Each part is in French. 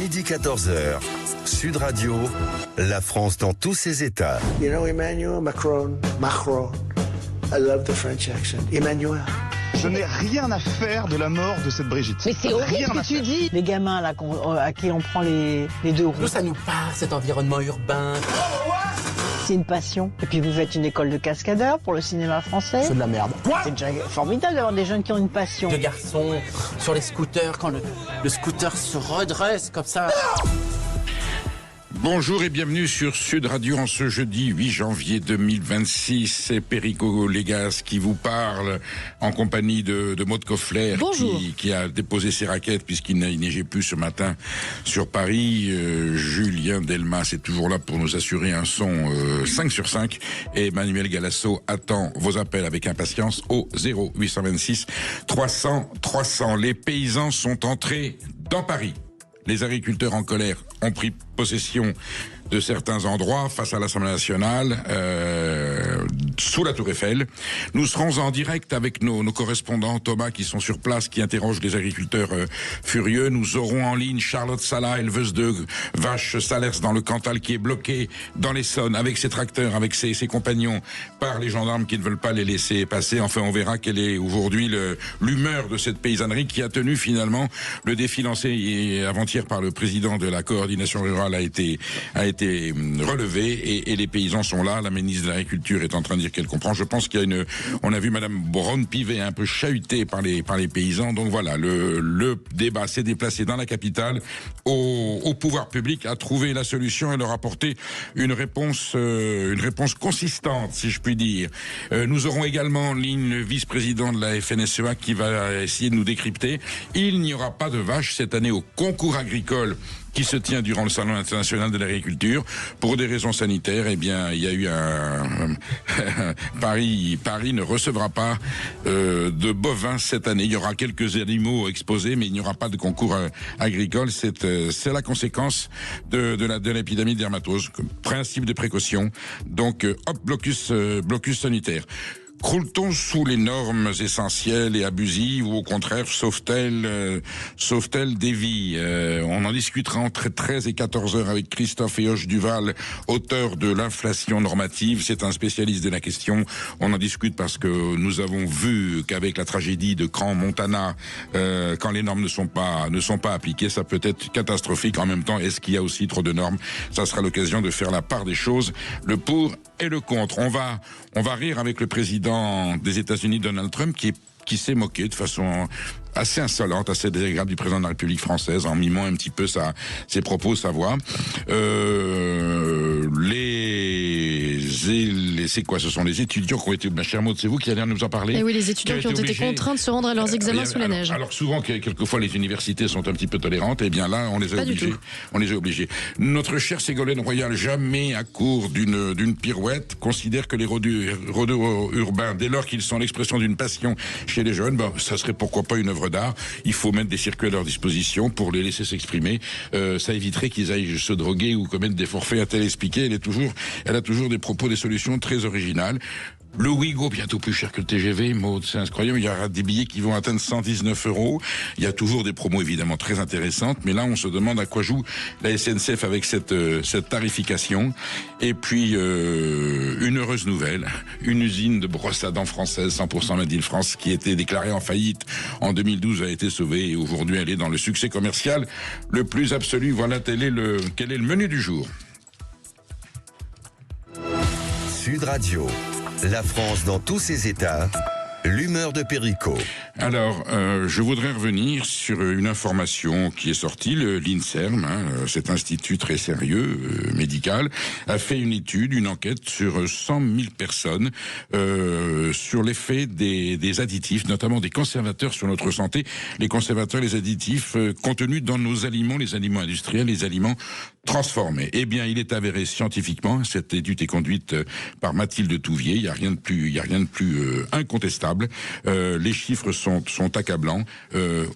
Midi 14h, Sud Radio, la France dans tous ses états. You know Emmanuel Macron, I love the French accent. Emmanuel. Je n'ai rien à faire de la mort de cette Brigitte. Mais c'est horrible ce que tu dis. Les gamins là, à qui on prend les deux roues. Nous, ça nous parle, cet environnement urbain. C'est une passion. Et puis vous faites une école de cascadeurs pour le cinéma français. C'est de la merde. C'est déjà formidable d'avoir des jeunes qui ont une passion. De garçons sur les scooters, quand le scooter se redresse comme ça. Bonjour et bienvenue sur Sud Radio en ce jeudi 8 janvier 2026. C'est Perico Légas qui vous parle en compagnie de Maud Koffler qui a déposé ses raquettes puisqu'il neigeait plus ce matin sur Paris. Julien Delmas est toujours là pour nous assurer un son 5 sur 5 et Emmanuel Galasso attend vos appels avec impatience au 0826 300 300. Les paysans sont entrés dans Paris. Les agriculteurs en colère ont pris possession de certains endroits face à l'Assemblée nationale, sous la Tour Eiffel. Nous serons en direct avec nos correspondants Thomas qui sont sur place, qui interrogent les agriculteurs furieux. Nous aurons en ligne Charlotte Salah, éleveuse de vaches Salers dans le Cantal, qui est bloquée dans l'Essonne avec ses tracteurs, avec ses compagnons, par les gendarmes qui ne veulent pas les laisser passer. Enfin, on verra quelle est aujourd'hui l'humeur de cette paysannerie qui a tenu finalement le défi lancé avant-hier par le président de la coordination rurale a été relevé et les paysans sont là. La ministre de l'Agriculture est en train de dire qu'elle comprend. Je pense qu'il y a on a vu Madame Braun-Pivet un peu chahutée par les paysans. Donc voilà, le débat s'est déplacé dans la capitale au pouvoir public à trouver la solution et leur apporter une réponse consistante, si je puis dire. Nous aurons également en ligne le vice-président de la FNSEA qui va essayer de nous décrypter. Il n'y aura pas de vaches cette année au concours agricole qui se tient durant le Salon international de l'agriculture. Pour des raisons sanitaires, eh bien, il y a eu Paris ne recevra pas de bovins cette année. Il y aura quelques animaux exposés, mais il n'y aura pas de concours agricole. C'est la conséquence de l'épidémie de dermatose. Principe de précaution. Donc, blocus sanitaire. Croule-t-on sous les normes essentielles et abusives ou au contraire sauve-t-elle des vies? On en discutera entre 13 et 14 heures avec Christophe Eoche Duval, auteur de l'inflation normative. C'est un spécialiste de la question. On en discute parce que nous avons vu qu'avec la tragédie de Crans-Montana, quand les normes ne sont pas appliquées, ça peut être catastrophique. En même temps, est-ce qu'il y a aussi trop de normes? Ça sera l'occasion de faire la part des choses, le pour et le contre. On va rire avec le président des États-Unis, Donald Trump, qui s'est moqué de façon assez insolente, assez désagréable du président de la République française, en mimant un petit peu ses propos, sa voix. C'est quoi? Ce sont les étudiants qui ont été... Ma chère Maud, c'est vous qui allez nous en parler? Et oui, les étudiants qui ont été contraints de se rendre à leurs examens sous la neige. Alors souvent, quelquefois, les universités sont un petit peu tolérantes. Et bien là, on les a obligés. Notre cher Ségolène Royal, jamais à court d'une pirouette, considère que les rodéos urbains, dès lors qu'ils sont l'expression d'une passion chez les jeunes, ça serait pourquoi pas une œuvre d'art. Il faut mettre des circuits à leur disposition pour les laisser s'exprimer. Ça éviterait qu'ils aillent se droguer ou commettre des forfaits à tel expliquer. Elle a toujours des propos, des solutions très originales. Le Ouigo, bientôt plus cher que le TGV, Maud, c'est incroyable. Il y aura des billets qui vont atteindre 119 €. Il y a toujours des promos évidemment très intéressantes, mais là on se demande à quoi joue la SNCF avec cette tarification. Et puis une heureuse nouvelle, une usine de brosses à dents française 100% Made in France qui était déclarée en faillite en 2012 a été sauvée et aujourd'hui elle est dans le succès commercial le plus absolu. Voilà quel est le menu du jour. Sud Radio, la France dans tous ses états, l'humeur de Perico. Alors, je voudrais revenir sur une information qui est sortie. L'INSERM, cet institut très sérieux, médical, a fait une enquête sur 100 000 personnes sur l'effet des additifs, notamment des conservateurs sur notre santé. Les conservateurs, les additifs contenus dans nos aliments, les aliments industriels, les aliments transformés. Eh bien, il est avéré scientifiquement, cette étude est conduite par Mathilde Touvier, il y a rien de plus incontestable. Les chiffres sont sont accablants.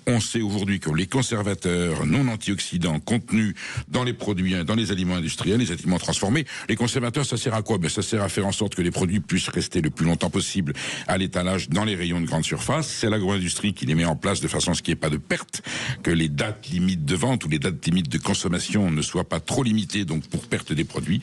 On sait aujourd'hui que les conservateurs non antioxydants contenus dans les produits, dans les aliments industriels, les aliments transformés, les conservateurs, ça sert à quoi? Ça sert à faire en sorte que les produits puissent rester le plus longtemps possible à l'étalage dans les rayons de grande surface. C'est l'agro-industrie qui les met en place de façon à ce qu'il n'y ait pas de perte, que les dates limites de vente ou les dates limites de consommation ne soient pas trop limitées, donc pour perte des produits,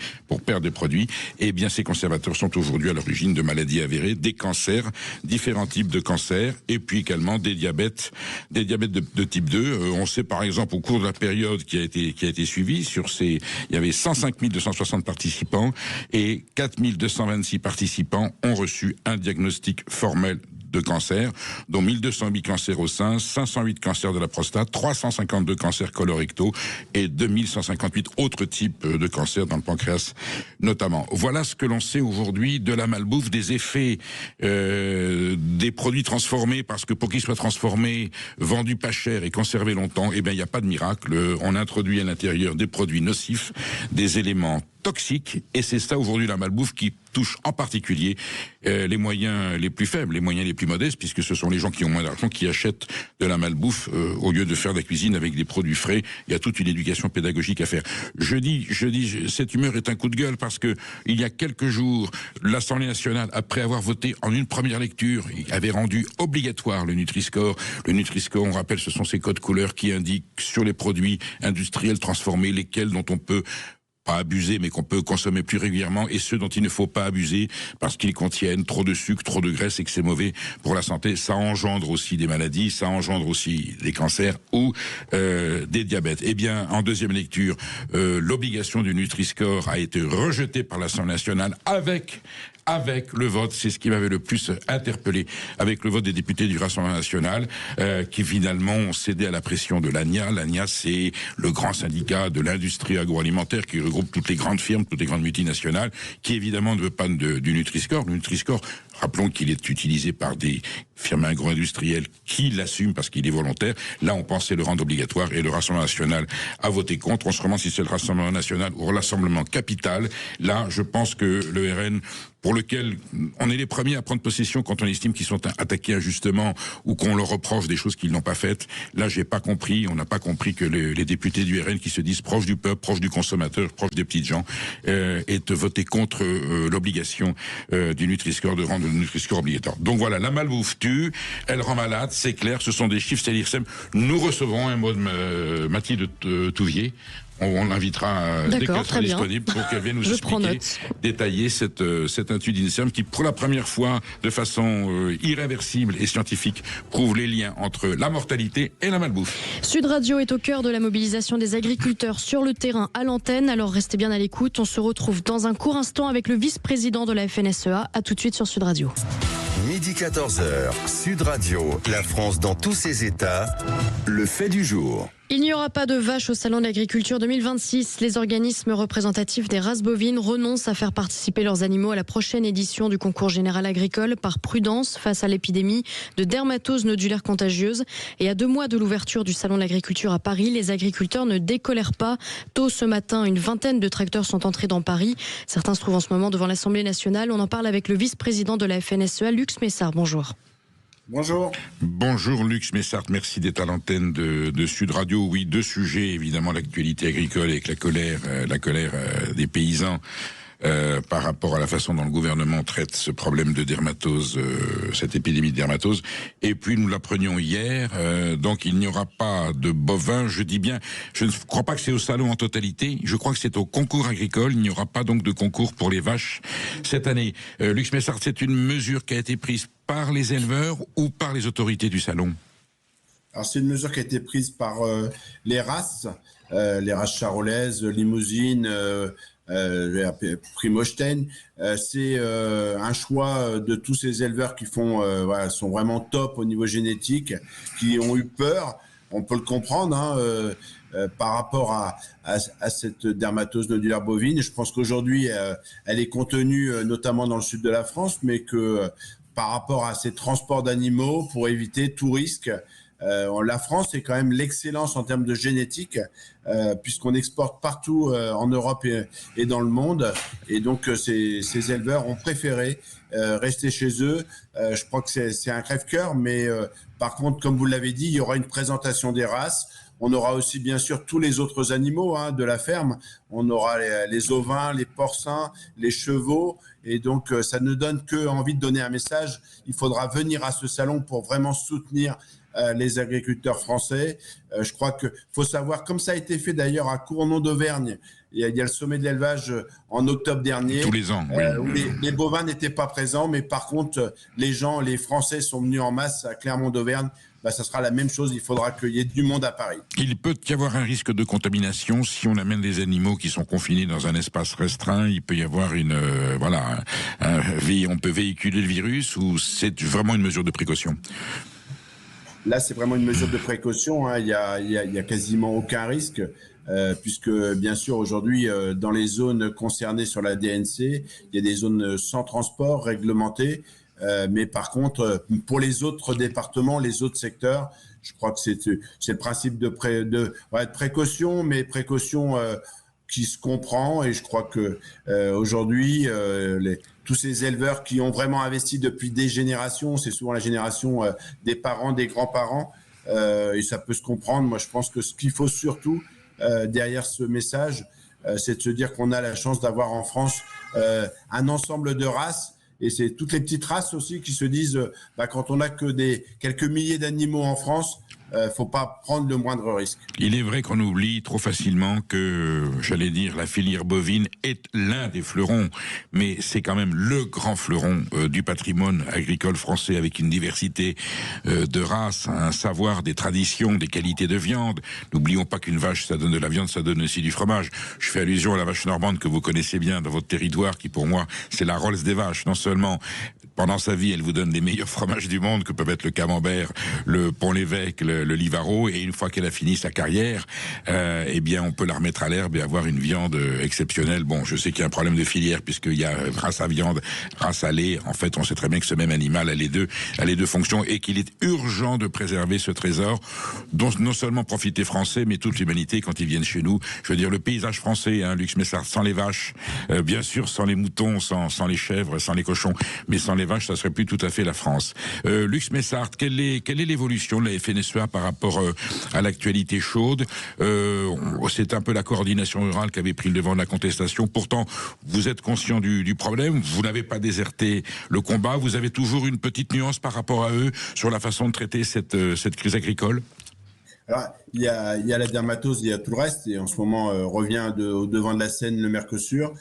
eh bien ces conservateurs sont aujourd'hui à l'origine de maladies avérées, des cancers, différents types de cancers, et puis également des diabètes de type 2. On sait par exemple au cours de la période qui a été suivie, il y avait 105 260 participants et 4 226 participants ont reçu un diagnostic formel de cancer, dont 1208 cancers au sein, 508 cancers de la prostate, 352 cancers colorectaux et 2158 autres types de cancers dans le pancréas notamment. Voilà ce que l'on sait aujourd'hui de la malbouffe, des effets des produits transformés, parce que pour qu'ils soient transformés, vendus pas cher et conservés longtemps, il n'y a pas de miracle. On introduit à l'intérieur des produits nocifs, des éléments toxiques, et c'est ça aujourd'hui la malbouffe qui touche en particulier les moyens les plus faibles, les moyens les plus modestes, puisque ce sont les gens qui ont moins d'argent qui achètent de la malbouffe au lieu de faire de la cuisine avec des produits frais. Il y a toute une éducation pédagogique à faire. Je dis, cette humeur est un coup de gueule parce que il y a quelques jours, l'Assemblée nationale, après avoir voté en une première lecture, avait rendu obligatoire le Nutri-Score. Le Nutri-Score, on rappelle, ce sont ces codes couleurs qui indiquent sur les produits industriels transformés lesquels dont on peut pas abuser, mais qu'on peut consommer plus régulièrement, et ceux dont il ne faut pas abuser parce qu'ils contiennent trop de sucre, trop de graisse et que c'est mauvais pour la santé. Ça engendre aussi des maladies, ça engendre aussi des cancers ou des diabètes. Eh bien, en deuxième lecture, l'obligation du Nutri-Score a été rejetée par l'Assemblée nationale avec le vote, c'est ce qui m'avait le plus interpellé, avec le vote des députés du Rassemblement national, qui finalement ont cédé à la pression de l'ANIA. L'ANIA, c'est le grand syndicat de l'industrie agroalimentaire qui regroupe toutes les grandes firmes, toutes les grandes multinationales, qui évidemment ne veut pas du Nutri-Score. Le Nutri-Score, rappelons qu'il est utilisé par des firmes agro-industrielles qui l'assument parce qu'il est volontaire. Là, on pensait le rendre obligatoire et le Rassemblement national a voté contre. On se demande si c'est le Rassemblement national ou le Rassemblement capital. Là, je pense que le RN, pour lequel on est les premiers à prendre possession quand on estime qu'ils sont attaqués injustement ou qu'on leur reproche des choses qu'ils n'ont pas faites. Là, on n'a pas compris que les députés du RN qui se disent proches du peuple, proches du consommateur, proches des petites gens, aient voté contre l'obligation du Nutri-Score, de rendre le Nutri-Score obligatoire. Donc voilà, la malbouffe tue, elle rend malade, c'est clair, ce sont des chiffres, c'est l'IRSEM. Nous recevrons un mot de Mathilde Touvier. On l'invitera dès qu'elle sera disponible pour qu'elle vienne nous expliquer, détailler cette étude d'INSERM qui, pour la première fois, de façon irréversible et scientifique, prouve les liens entre la mortalité et la malbouffe. Sud Radio est au cœur de la mobilisation des agriculteurs sur le terrain à l'antenne, alors restez bien à l'écoute. On se retrouve dans un court instant avec le vice-président de la FNSEA. À tout de suite sur Sud Radio. Midi 14h, Sud Radio, la France dans tous ses états, le fait du jour. Il n'y aura pas de vaches au Salon de l'Agriculture 2026. Les organismes représentatifs des races bovines renoncent à faire participer leurs animaux à la prochaine édition du concours général agricole par prudence face à l'épidémie de dermatose nodulaire contagieuse. Et à 2 mois de l'ouverture du Salon de l'Agriculture à Paris, les agriculteurs ne décolèrent pas. Tôt ce matin, une vingtaine de tracteurs sont entrés dans Paris. Certains se trouvent en ce moment devant l'Assemblée nationale. On en parle avec le vice-président de la FNSEA, Lux Messard. Bonjour. Bonjour. Bonjour Lux Messard, merci d'être à l'antenne de Sud Radio. Oui, 2 sujets, évidemment l'actualité agricole avec la colère des paysans par rapport à la façon dont le gouvernement traite ce problème de dermatose, cette épidémie de dermatose. Et puis nous l'apprenions hier, donc il n'y aura pas de bovins, je dis bien, je ne crois pas que c'est au salon en totalité, je crois que c'est au concours agricole, il n'y aura pas donc de concours pour les vaches cette année. Lux Messard, c'est une mesure qui a été prise par les éleveurs ou par les autorités du salon? Alors c'est une mesure qui a été prise par les races charolaises, Limousine, Primostein. C'est un choix de tous ces éleveurs qui sont vraiment top au niveau génétique, qui ont eu peur. On peut le comprendre par rapport à cette dermatose nodulaire bovine. Je pense qu'aujourd'hui, elle est contenue notamment dans le sud de la France, mais que par rapport à ces transports d'animaux, pour éviter tout risque, La France est quand même l'excellence en termes de génétique, puisqu'on exporte partout en Europe et dans le monde. Et donc, ces éleveurs ont préféré rester chez eux. Je crois que c'est un crève-cœur, mais par contre, comme vous l'avez dit, il y aura une présentation des races. On aura aussi, bien sûr, tous les autres animaux de la ferme. On aura les ovins, les porcins, les chevaux. Et donc, ça ne donne que envie de donner un message. Il faudra venir à ce salon pour vraiment soutenir les agriculteurs français. Je crois qu'il faut savoir, comme ça a été fait d'ailleurs à Cournon d'Auvergne, il y a le sommet de l'élevage en octobre dernier. Tous les ans, oui. Où les bovins n'étaient pas présents, mais par contre, les Français sont venus en masse à Clermont d'Auvergne. Ça sera la même chose, il faudra qu'il y ait du monde à Paris. Il peut y avoir un risque de contamination si on amène des animaux qui sont confinés dans un espace restreint. Il peut y avoir on peut véhiculer le virus, ou c'est vraiment une mesure de précaution? Là, c'est vraiment une mesure de précaution. Il y a quasiment aucun risque. Puisque bien sûr aujourd'hui dans les zones concernées sur la DNC, il y a des zones sans transport réglementées, mais par contre pour les autres départements, les autres secteurs, je crois que c'est le principe de précaution, mais précaution qui se comprend. Et je crois que aujourd'hui tous ces éleveurs qui ont vraiment investi depuis des générations, c'est souvent la génération des parents, des grands-parents, et ça peut se comprendre. Moi je pense que ce qu'il faut surtout derrière ce message, c'est de se dire qu'on a la chance d'avoir en France un ensemble de races, et c'est toutes les petites races aussi qui se disent quand on n'a que quelques milliers d'animaux en France, faut pas prendre le moindre risque. Il est vrai qu'on oublie trop facilement que, j'allais dire, la filière bovine est l'un des fleurons, mais c'est quand même le grand fleuron du patrimoine agricole français, avec une diversité de races, un savoir, des traditions, des qualités de viande. N'oublions pas qu'une vache, ça donne de la viande, ça donne aussi du fromage. Je fais allusion à la vache normande que vous connaissez bien dans votre territoire, qui pour moi, c'est la Rolls des vaches. Non seulement pendant sa vie, elle vous donne les meilleurs fromages du monde, que peuvent être le camembert, le Pont-l'Évêque, le Livaro, et une fois qu'elle a fini sa carrière, eh bien, on peut la remettre à l'herbe et avoir une viande exceptionnelle. Bon, je sais qu'il y a un problème de filière, puisqu'il y a race à viande, race à lait. En fait, on sait très bien que ce même animal a les deux fonctions, et qu'il est urgent de préserver ce trésor, dont non seulement profite les Français, mais toute l'humanité quand ils viennent chez nous. Je veux dire, le paysage français, Lux Messard, sans les vaches, bien sûr, sans les moutons, sans les chèvres, sans les cochons, mais sans les vaches, ça serait plus tout à fait la France. Lux Messard, quelle est l'évolution de la FNSEA par rapport à l'actualité chaude? C'est un peu la coordination rurale qui avait pris le devant de la contestation. Pourtant, vous êtes conscient du problème, vous n'avez pas déserté le combat, vous avez toujours une petite nuance par rapport à eux sur la façon de traiter cette crise agricole? Alors, il y a la dermatose, il y a tout le reste, et en ce moment revient au devant de la scène le Mercosur.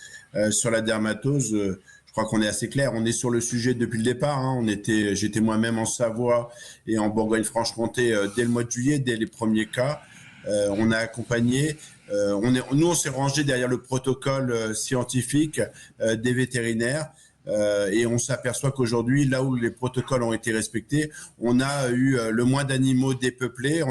Sur la dermatose, je crois qu'on est assez clair. On est sur le sujet depuis le départ. J'étais moi-même en Savoie et en Bourgogne-Franche-Comté dès le mois de juillet, dès les premiers cas. On a accompagné. Nous, on s'est rangé derrière le protocole scientifique des vétérinaires. Et on s'aperçoit qu'aujourd'hui, là où les protocoles ont été respectés, on a eu le moins d'animaux dépeuplés.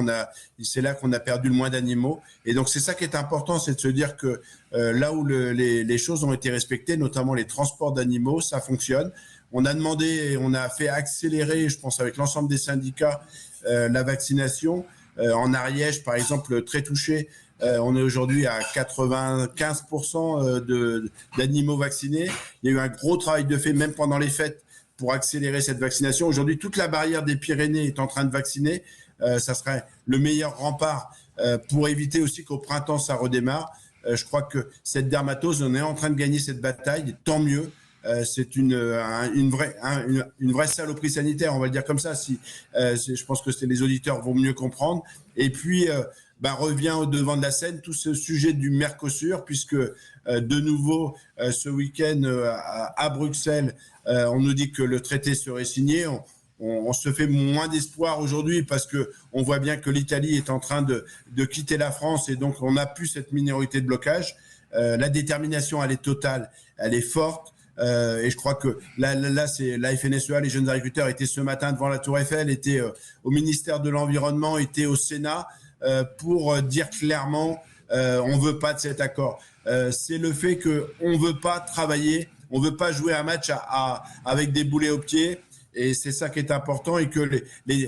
C'est là qu'on a perdu le moins d'animaux. Et donc, c'est ça qui est important, c'est de se dire que là où les choses ont été respectées, notamment les transports d'animaux, ça fonctionne. On a demandé et on a fait accélérer, je pense, avec l'ensemble des syndicats, la vaccination. En Ariège, par exemple, très touché, on est aujourd'hui à 95% d'animaux vaccinés. Il y a eu un gros travail de fait, même pendant les fêtes, pour accélérer cette vaccination. Aujourd'hui, toute la barrière des Pyrénées est en train de vacciner. Ça serait le meilleur rempart pour éviter aussi qu'au printemps, ça redémarre. Je crois que cette dermatose, on est en train de gagner cette bataille, tant mieux. C'est une vraie saloperie sanitaire, on va le dire comme ça. Je pense que les auditeurs vont mieux comprendre. Et puis, revient au devant de la scène tout ce sujet du Mercosur, puisque de nouveau, ce week-end à Bruxelles, on nous dit que le traité serait signé. On se fait moins d'espoir aujourd'hui parce que on voit bien que l'Italie est en train de quitter la France, et donc on n'a plus cette minorité de blocage. La détermination, elle est totale, elle est forte. Et je crois que là, c'est la FNSEA, les jeunes agriculteurs étaient ce matin devant la Tour Eiffel, étaient au ministère de l'Environnement, étaient au Sénat pour dire clairement on veut pas de cet accord. C'est le fait que on veut pas travailler, on veut pas jouer un match avec des boulets aux pieds, Et c'est ça qui est important et que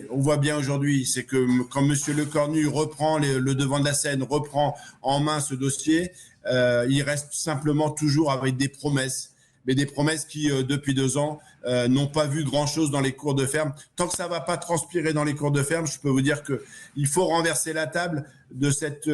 on voit bien aujourd'hui, c'est que quand M. Lecornu reprend le devant de la scène, reprend en main ce dossier, il reste simplement toujours avec des promesses. Mais des promesses qui, depuis 2 ans, n'ont pas vu grand-chose dans les cours de ferme. Tant que ça ne va pas transpirer dans les cours de ferme, je peux vous dire qu'il faut renverser la table de cette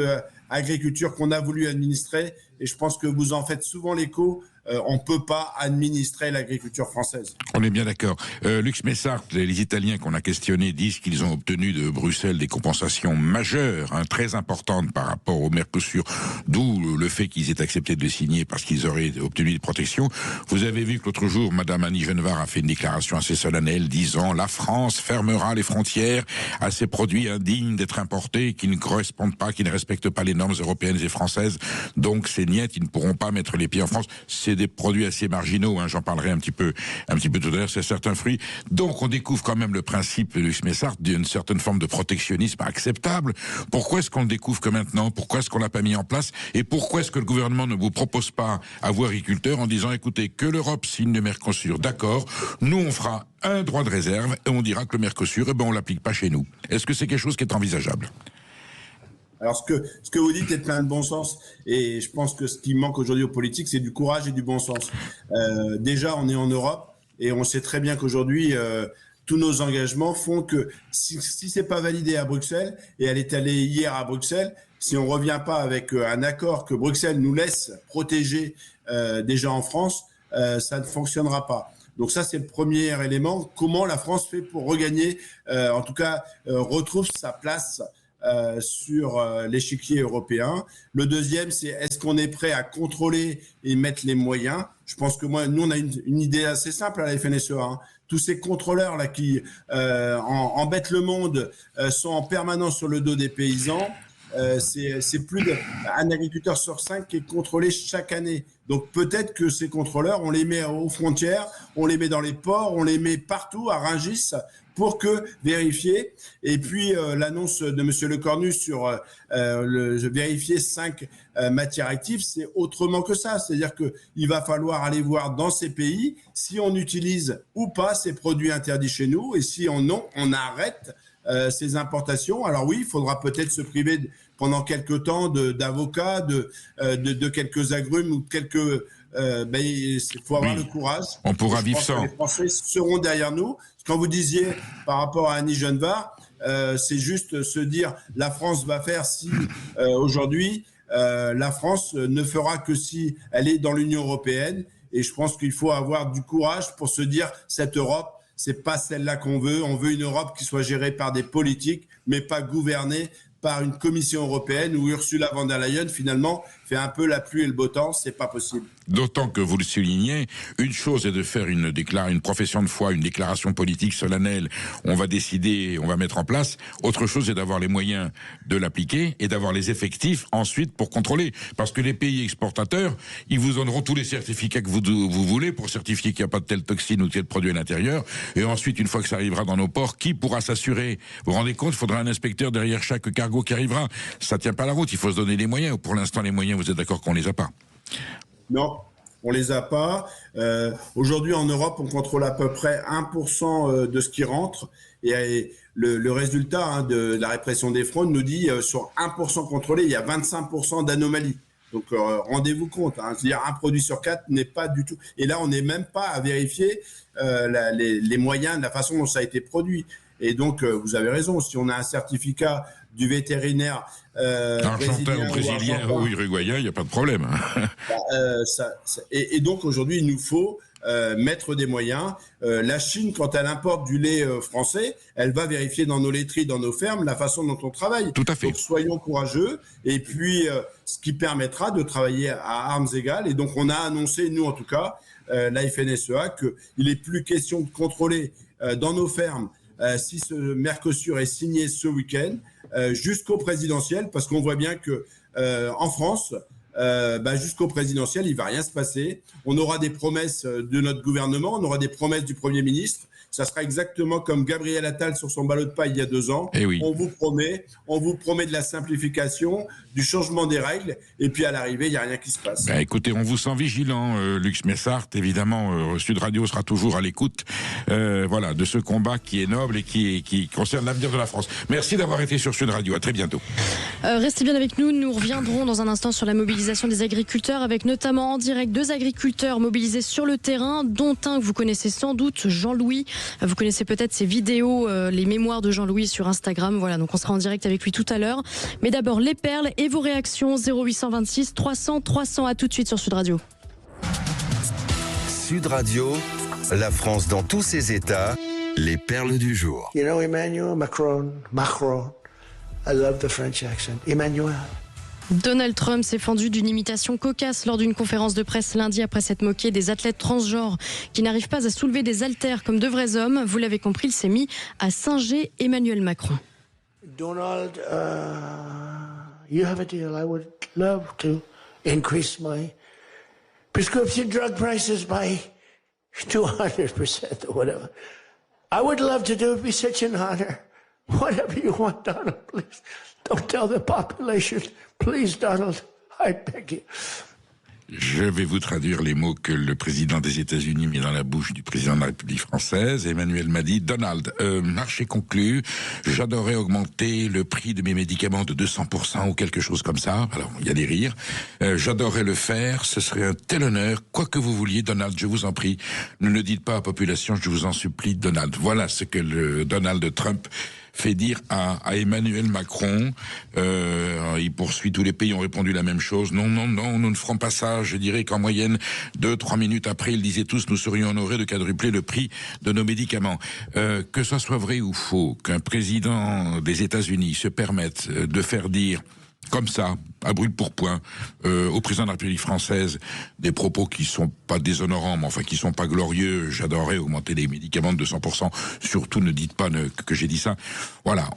agriculture qu'on a voulu administrer. Et je pense que vous en faites souvent l'écho. On ne peut pas administrer l'agriculture française. On est bien d'accord. Lux Messart, les Italiens qu'on a questionnés disent qu'ils ont obtenu de Bruxelles des compensations majeures, très importantes par rapport au Mercosur, d'où le fait qu'ils aient accepté de le signer parce qu'ils auraient obtenu des protections. Vous avez vu que l'autre jour, Madame Annie Genevard a fait une déclaration assez solennelle disant « La France fermera les frontières à ces produits indignes d'être importés, qui ne correspondent pas, qui ne respectent pas les normes européennes et françaises. Donc ces niettes, ils ne pourront pas mettre les pieds en France. » C'est des produits assez marginaux, j'en parlerai un petit peu tout à l'heure, c'est certains fruits. Donc on découvre quand même le principe, Lux Messart, d'une certaine forme de protectionnisme acceptable. Pourquoi est-ce qu'on le découvre que maintenant? Pourquoi est-ce qu'on l'a pas mis en place? Et pourquoi est-ce que le gouvernement ne vous propose pas à vos agriculteurs en disant, écoutez, que l'Europe signe le Mercosur, d'accord, nous on fera un droit de réserve et on dira que le Mercosur, on l'applique pas chez nous. Est-ce que c'est quelque chose qui est envisageable? Alors, ce que vous dites est plein de bon sens. Et je pense que ce qui manque aujourd'hui aux politiques, c'est du courage et du bon sens. Déjà, on est en Europe et on sait très bien qu'aujourd'hui, tous nos engagements font que si ce n'est pas validé à Bruxelles, et elle est allée hier à Bruxelles, si on ne revient pas avec un accord que Bruxelles nous laisse protéger déjà en France, ça ne fonctionnera pas. Donc ça, c'est le premier élément. Comment la France fait pour regagner, en tout cas, retrouve sa place sur l'échiquier européen. Le deuxième, c'est est-ce qu'on est prêt à contrôler et mettre les moyens? Je pense que nous, on a une idée assez simple à la FNSEA. Tous ces contrôleurs-là qui embêtent le monde sont en permanence sur le dos des paysans. C'est plus d'un agriculteur sur 5 qui est contrôlé chaque année. Donc peut-être que ces contrôleurs, on les met aux frontières, on les met dans les ports, on les met partout à Rungis pour vérifier. Et puis l'annonce de M. Lecornu sur vérifier 5 matières actives, c'est autrement que ça. C'est-à-dire qu'il va falloir aller voir dans ces pays si on utilise ou pas ces produits interdits chez nous. Et si on arrête ces importations. Alors oui, il faudra peut-être se priver pendant quelques temps d'avocats, de quelques agrumes ou de quelques... il faut avoir le courage. On pourra vivre sans. Les Français seront derrière nous. Quand vous disiez par rapport à Annie Genevard, c'est juste se dire la France va faire si aujourd'hui la France ne fera que si elle est dans l'Union européenne. Et je pense qu'il faut avoir du courage pour se dire cette Europe, c'est pas celle-là qu'on veut. On veut une Europe qui soit gérée par des politiques, mais pas gouvernée par une commission européenne où Ursula von der Leyen, finalement, fait un peu la pluie et le beau temps. C'est pas possible. D'autant que vous le soulignez, une chose est de faire une profession de foi, une déclaration politique solennelle. On va décider, on va mettre en place. Autre chose est d'avoir les moyens de l'appliquer et d'avoir les effectifs ensuite pour contrôler. Parce que les pays exportateurs, ils vous donneront tous les certificats que vous voulez pour certifier qu'il n'y a pas de telle toxine ou tel produit à l'intérieur. Et ensuite, une fois que ça arrivera dans nos ports, qui pourra s'assurer? Vous vous rendez compte, il faudra un inspecteur derrière chaque cargo qui arrivera. Ça tient pas la route, il faut se donner les moyens. Pour l'instant, les moyens, vous êtes d'accord qu'on les a pas? Non, on les a pas. Aujourd'hui, en Europe, on contrôle à peu près 1% de ce qui rentre. Et le résultat de la répression des fraudes nous dit sur 1% contrôlé, il y a 25% d'anomalies. Donc, rendez-vous compte. C'est-à-dire un produit sur 4 n'est pas du tout... Et là, on n'est même pas à vérifier les moyens de la façon dont ça a été produit. Et donc, vous avez raison, si on a un certificat du vétérinaire argentin ou brésilien ou uruguayen, il n'y a pas de problème. Et donc, aujourd'hui, il nous faut mettre des moyens. La Chine, quand elle importe du lait français, elle va vérifier dans nos laiteries, dans nos fermes, la façon dont on travaille. Tout à fait. Donc, soyons courageux. Et puis, ce qui permettra de travailler à armes égales. Et donc, on a annoncé, nous en tout cas, la FNSEA, qu'il n'est plus question de contrôler dans nos fermes si ce Mercosur est signé ce week-end, jusqu'au présidentiel, parce qu'on voit bien que en France, jusqu'au présidentiel, il ne va rien se passer. On aura des promesses de notre gouvernement, on aura des promesses du Premier ministre. ça sera exactement comme Gabriel Attal sur son ballot de paille il y a 2 ans. Eh oui. On vous promet de la simplification, du changement des règles, et puis à l'arrivée, il n'y a rien qui se passe. Ben, écoutez, on vous sent vigilant, Lux Messart. Évidemment, Sud Radio sera toujours à l'écoute voilà, de ce combat qui est noble et qui concerne l'avenir de la France. Merci d'avoir été sur Sud Radio. À très bientôt. Restez bien avec nous. Nous reviendrons dans un instant sur la mobilisation des agriculteurs, avec notamment en direct 2 agriculteurs mobilisés sur le terrain, dont un que vous connaissez sans doute, Jean-Louis. Vous connaissez peut-être ses vidéos, les mémoires de Jean-Louis sur Instagram. Voilà, donc on sera en direct avec lui tout à l'heure. Mais d'abord, les perles et vos réactions. 0826 300 300. À tout de suite sur Sud Radio. Sud Radio, la France dans tous ses états, les perles du jour. You know Emmanuel Macron, I love the French accent. Emmanuel. Donald Trump s'est fendu d'une imitation cocasse lors d'une conférence de presse lundi après s'être moqué des athlètes transgenres qui n'arrivent pas à soulever des haltères comme de vrais hommes. Vous l'avez compris, il s'est mis à singer Emmanuel Macron. Donald, you have a deal. I would love to increase my prescription drug prices by 200% or whatever. I would love to do it. It'd be such an honor. Whatever you want, Donald, please. Don't tell the population. Please, Donald, I beg you. Je vais vous traduire les mots que le président des États-Unis met dans la bouche du président de la République française. Emmanuel m'a dit: Donald, marché conclu, j'adorerais augmenter le prix de mes médicaments de 200% ou quelque chose comme ça. Alors, il y a des rires. J'adorerais le faire, ce serait un tel honneur. Quoi que vous vouliez, Donald, je vous en prie, ne le dites pas à la population, je vous en supplie, Donald. Voilà ce que le Donald Trump fait dire à Emmanuel Macron. Il poursuit, tous les pays ont répondu la même chose. Non, nous ne ferons pas ça. Je dirais qu'en moyenne, 2-3 minutes après, ils disaient tous, nous serions honorés de quadrupler le prix de nos médicaments. Que ça soit vrai ou faux, qu'un président des États-Unis se permette de faire dire comme ça, à brûle-pourpoint, au président de la République française, des propos qui sont pas déshonorants, mais enfin qui sont pas glorieux. J'adorerais augmenter les médicaments de 200%. Surtout, ne dites pas que j'ai dit ça. Voilà.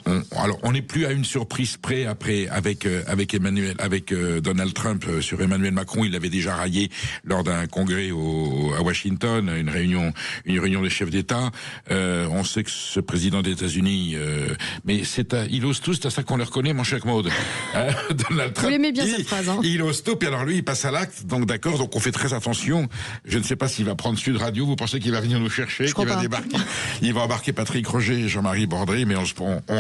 On n'est plus à une surprise près après avec Donald Trump sur Emmanuel Macron. Il l'avait déjà raillé lors d'un congrès à Washington, une réunion des chefs d'État. On sait que ce président des États-Unis, mais il ose tout, c'est à ça qu'on le reconnaît, mon cher Maud. Donald Trump, vous l'aimez bien cette phrase, hein. Il ose tout, puis alors lui il passe à l'acte, donc d'accord, donc on fait très attention. Je ne sais pas s'il va prendre Sud Radio, vous pensez qu'il va venir nous chercher, qu'il va débarquer? Il va embarquer Patrick Roger et Jean-Marie Bordry, mais on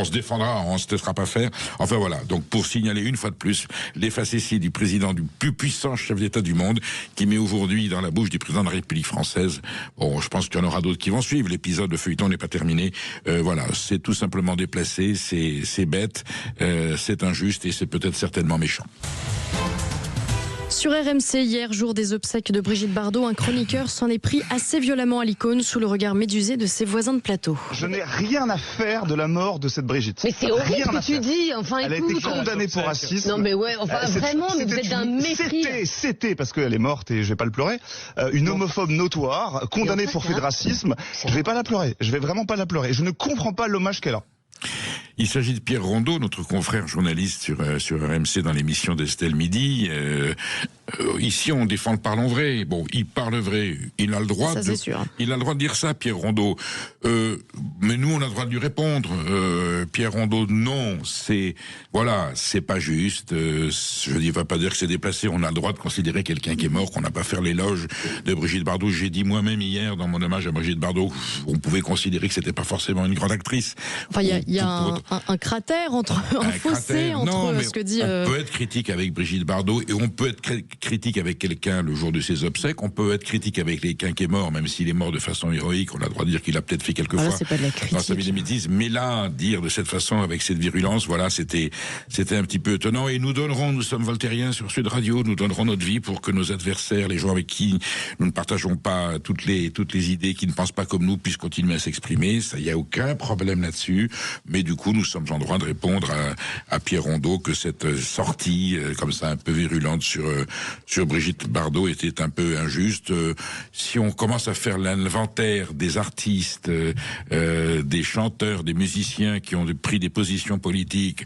se défendra, on se laissera pas faire. Enfin voilà, donc pour signaler une fois de plus les facéties du président du plus puissant chef d'État du monde, qui met aujourd'hui dans la bouche du président de la République française. Bon, je pense qu'il y en aura d'autres qui vont suivre, l'épisode de feuilleton n'est pas terminé. Voilà, c'est tout simplement déplacé, c'est bête, c'est injuste et c'est peut-être certainement méchant. Sur RMC, hier, jour des obsèques de Brigitte Bardot, un chroniqueur s'en est pris assez violemment à l'icône sous le regard médusé de ses voisins de plateau. Je n'ai rien à faire de la mort de cette Brigitte. Mais c'est horrible ce que tu dis. Enfin, elle écoute, a été condamnée pour racisme. Non mais ouais, enfin vraiment, mais vous êtes d'un mépris. C'était parce qu'elle est morte et je vais pas le pleurer. Une homophobe notoire, condamnée pour fait de racisme. Je vais pas la pleurer. Je vais vraiment pas la pleurer. Je ne comprends pas l'hommage qu'elle a. Il s'agit de Pierre Rondeau, notre confrère journaliste sur RMC dans l'émission d'Estelle Midi. Ici, on défend le parlant vrai. Bon, il parle vrai. Il a le droit il a le droit de dire ça, Pierre Rondeau. Mais nous, on a le droit de lui répondre. Pierre Rondeau, non, c'est pas juste. Je ne vais pas dire que c'est déplacé. On a le droit de considérer quelqu'un qui est mort, qu'on n'a pas fait l'éloge de Brigitte Bardot. J'ai dit moi-même hier, dans mon hommage à Brigitte Bardot, on pouvait considérer que c'était pas forcément une grande actrice. Enfin, il y a un cratère un fossé entre ce que dit. On peut être critique avec Brigitte Bardot et on peut être critique avec quelqu'un le jour de ses obsèques. On peut être critique avec quelqu'un qui est mort, même s'il est mort de façon héroïque. On a le droit de dire qu'il a peut-être fait quelques fois c'est pas de la critique. Dans sa vie des bêtises. Mais là, dire de cette façon, avec cette virulence, voilà, c'était un petit peu étonnant. Et nous sommes voltairiens sur Sud Radio, nous donnerons notre vie pour que nos adversaires, les gens avec qui nous ne partageons pas toutes les idées, qui ne pensent pas comme nous, puissent continuer à s'exprimer. Ça, il n'y a aucun problème là-dessus. Mais du coup, nous sommes en droit de répondre à Pierre Rondeau que cette sortie comme ça un peu virulente Brigitte Bardot était un peu injuste. Si on commence à faire l'inventaire des artistes, des chanteurs, des musiciens qui ont pris des positions politiques,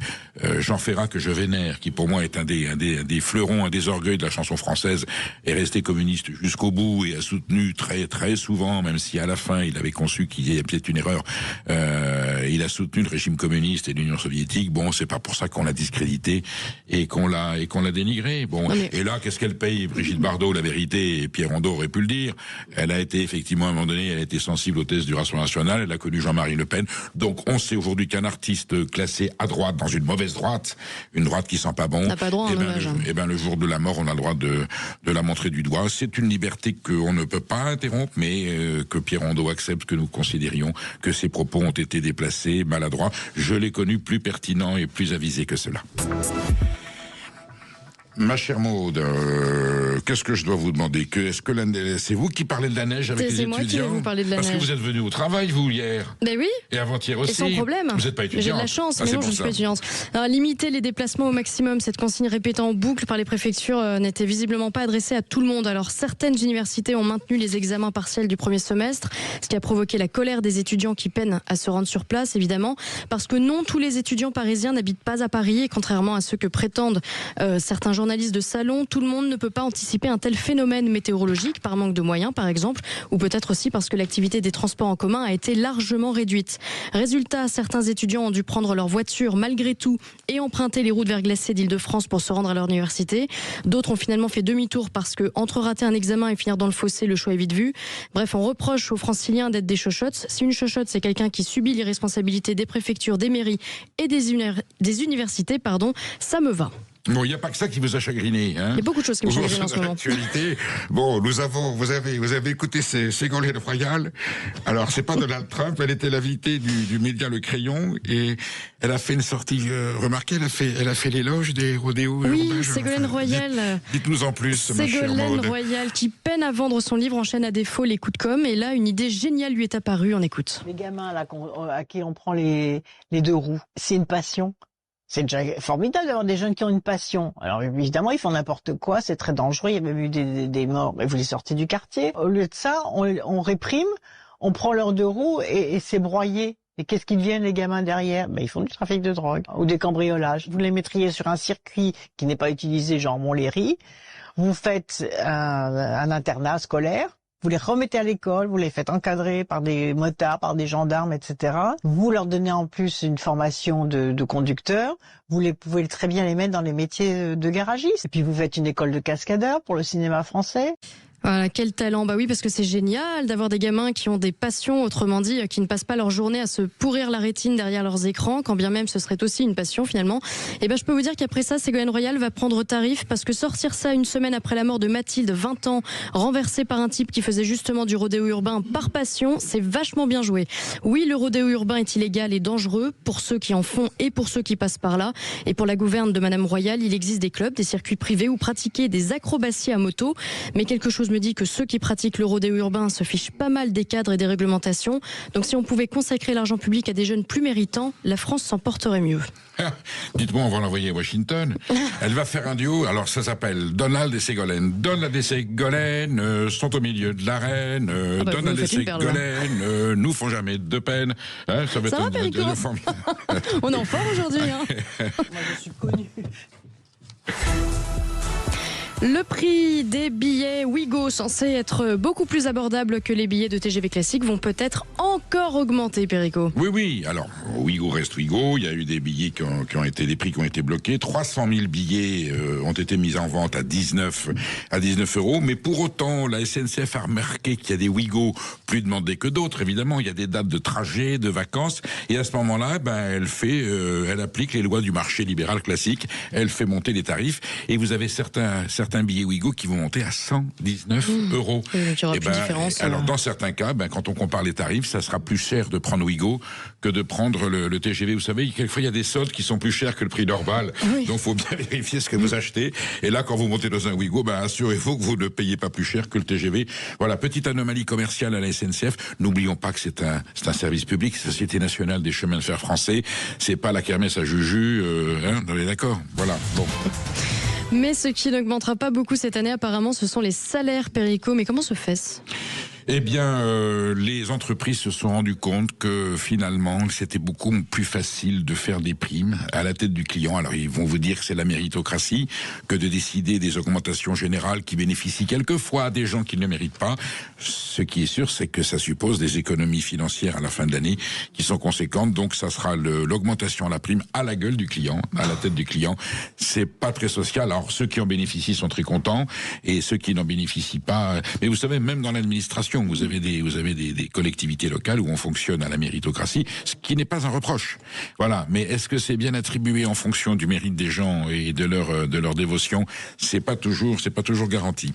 Jean Ferrat, que je vénère, qui pour moi est un des fleurons, un des orgueils de la chanson française, est resté communiste jusqu'au bout et a soutenu très très souvent, même si à la fin il avait conçu qu'il y avait peut-être une erreur, il a soutenu le régime communiste et l'Union soviétique. Bon, c'est pas pour ça qu'on l'a discrédité et qu'on l'a dénigré. Bon, et là, qu'est-ce qu'elle paye, Brigitte Bardot? La vérité, et Pierre Rondeau aurait pu le dire, elle a été effectivement, à un moment donné, elle a été sensible aux thèses du Rassemblement national, elle a connu Jean-Marie Le Pen. Donc on sait aujourd'hui qu'un artiste classé à droite, dans une mauvaise droite, une droite qui sent pas bon, n'a pas droit, le jour de la mort, on a le droit de la montrer du doigt. C'est une liberté qu'on ne peut pas interrompre, mais que Pierre Rondeau accepte que nous considérions que ses propos ont été déplacés, maladroits. Je l'ai connu plus pertinent et plus avisé que cela. Ma chère Maude, qu'est-ce que je dois vous demander? C'est vous qui parlez de la neige avec les étudiants? C'est moi qui vais vous parler de la neige. Parce que vous êtes venu au travail, vous, hier. Ben oui. Et avant-hier aussi. Et sans problème. Vous n'êtes pas étudiante. J'ai de la chance, mais non, je ne suis pas étudiante. Alors, limiter les déplacements au maximum, cette consigne répétée en boucle par les préfectures n'était visiblement pas adressée à tout le monde. Alors, certaines universités ont maintenu les examens partiels du premier semestre, ce qui a provoqué la colère des étudiants qui peinent à se rendre sur place, évidemment, parce que non, tous les étudiants parisiens n'habitent pas à Paris, et contrairement à ce que prétendent certains journalistes de salon, tout le monde ne peut pas anticiper un tel phénomène météorologique par manque de moyens, par exemple, ou peut-être aussi parce que l'activité des transports en commun a été largement réduite. Résultat, certains étudiants ont dû prendre leur voiture malgré tout et emprunter les routes verglacées d'Île-de-France pour se rendre à leur université. D'autres ont finalement fait demi-tour parce que entre rater un examen et finir dans le fossé, le choix est vite vu. Bref, on reproche aux franciliens d'être des chochottes. Si une chochotte, c'est quelqu'un qui subit l'irresponsabilité des préfectures, des mairies et des universités, ça me va. Bon, il n'y a pas que ça qui vous a chagriné, hein. Il y a beaucoup de choses qui me chagrinent en ce moment. Bon, vous avez écouté Ségolène Royal. Alors, c'est pas Donald Trump, elle était l'invitée du média Le Crayon et elle a fait une sortie remarquée, elle a fait l'éloge des rodéos. Oui, Ségolène Royal. Dites-nous en plus, ma chère Maude. Ségolène Royal, qui peine à vendre son livre, enchaîne à défaut les coups de com'. Et là, une idée géniale lui est apparue, on écoute. Les gamins là, à qui on prend les deux roues, c'est une passion. C'est déjà formidable d'avoir des jeunes qui ont une passion. Alors évidemment, ils font n'importe quoi, c'est très dangereux, il y a même eu des morts, et vous les sortez du quartier. Au lieu de ça, on réprime, on prend leurs deux roues et c'est broyé. Et qu'est-ce qu'ils deviennent les gamins derrière? Ils font du trafic de drogue ou des cambriolages. Vous les mettriez sur un circuit qui n'est pas utilisé, genre Montlhéry, vous faites un internat scolaire, vous les remettez à l'école, vous les faites encadrer par des motards, par des gendarmes, etc. Vous leur donnez en plus une formation de conducteur. Vous pouvez très bien les mettre dans les métiers de garagistes. Et puis vous faites une école de cascadeurs pour le cinéma français. Voilà, quel talent. Bah oui, parce que c'est génial d'avoir des gamins qui ont des passions, autrement dit, qui ne passent pas leur journée à se pourrir la rétine derrière leurs écrans, quand bien même ce serait aussi une passion finalement. Et je peux vous dire qu'après ça, Ségolène Royal va prendre tarif, parce que sortir ça une semaine après la mort de Mathilde, 20 ans, renversée par un type qui faisait justement du rodéo urbain par passion, c'est vachement bien joué. Oui, le rodéo urbain est illégal et dangereux pour ceux qui en font et pour ceux qui passent par là. Et pour la gouverne de Madame Royal, il existe des clubs, des circuits privés où pratiquer des acrobaties à moto, mais quelque chose me dit que ceux qui pratiquent le rodéo urbain se fichent pas mal des cadres et des réglementations. Donc si on pouvait consacrer l'argent public à des jeunes plus méritants, la France s'en porterait mieux. Dites-moi, on va l'envoyer à Washington. Elle va faire un duo, alors ça s'appelle Donald et Ségolène. Donald et Ségolène sont au milieu de l'arène. Donald et Ségolène nous font jamais de peine. Ça va être un duo formidable. On est en forme aujourd'hui. Moi, je suis connu. Le prix des billets Ouigo, censés être beaucoup plus abordables que les billets de TGV classiques, vont peut-être encore augmenter, Perico. Oui. Alors, Ouigo reste Ouigo. Il y a eu des billets des prix qui ont été bloqués. 300 000 billets ont été mis en vente à 19 €. Mais pour autant, la SNCF a remarqué qu'il y a des Ouigo plus demandés que d'autres. Évidemment, il y a des dates de trajet, de vacances. Et à ce moment-là, elle applique les lois du marché libéral classique. Elle fait monter les tarifs. Et vous avez certains billets Ouigo qui vont monter à 119 €. Alors, dans certains cas, quand on compare les tarifs, ça sera plus cher de prendre Ouigo que de prendre le TGV. Vous savez, quelquefois, il y a des soldes qui sont plus chers que le prix normal. Oui. Donc, il faut bien vérifier ce que vous achetez. Et là, quand vous montez dans un Ouigo, assurez-vous que vous ne payez pas plus cher que le TGV. Voilà, petite anomalie commerciale à la SNCF. N'oublions pas que c'est un service public, Société nationale des chemins de fer français. C'est pas la kermesse à Juju. On est d'accord? Voilà, bon. Mais ce qui n'augmentera pas beaucoup cette année, apparemment, ce sont les salaires, Perico. Mais comment se fait-ce ? Eh bien, les entreprises se sont rendues compte que finalement, c'était beaucoup plus facile de faire des primes à la tête du client. Alors, ils vont vous dire que c'est la méritocratie, que de décider des augmentations générales qui bénéficient quelquefois à des gens qui ne le méritent pas. Ce qui est sûr, c'est que ça suppose des économies financières à la fin de l'année qui sont conséquentes. Donc, ça sera l'augmentation à la prime à la gueule du client, à la tête du client. C'est pas très social. Alors, ceux qui en bénéficient sont très contents et ceux qui n'en bénéficient pas. Mais vous savez, même dans l'administration, vous avez des collectivités locales où on fonctionne à la méritocratie, ce qui n'est pas un reproche. Voilà. Mais est-ce que c'est bien attribué en fonction du mérite des gens et de leur dévotion? C'est pas toujours garanti.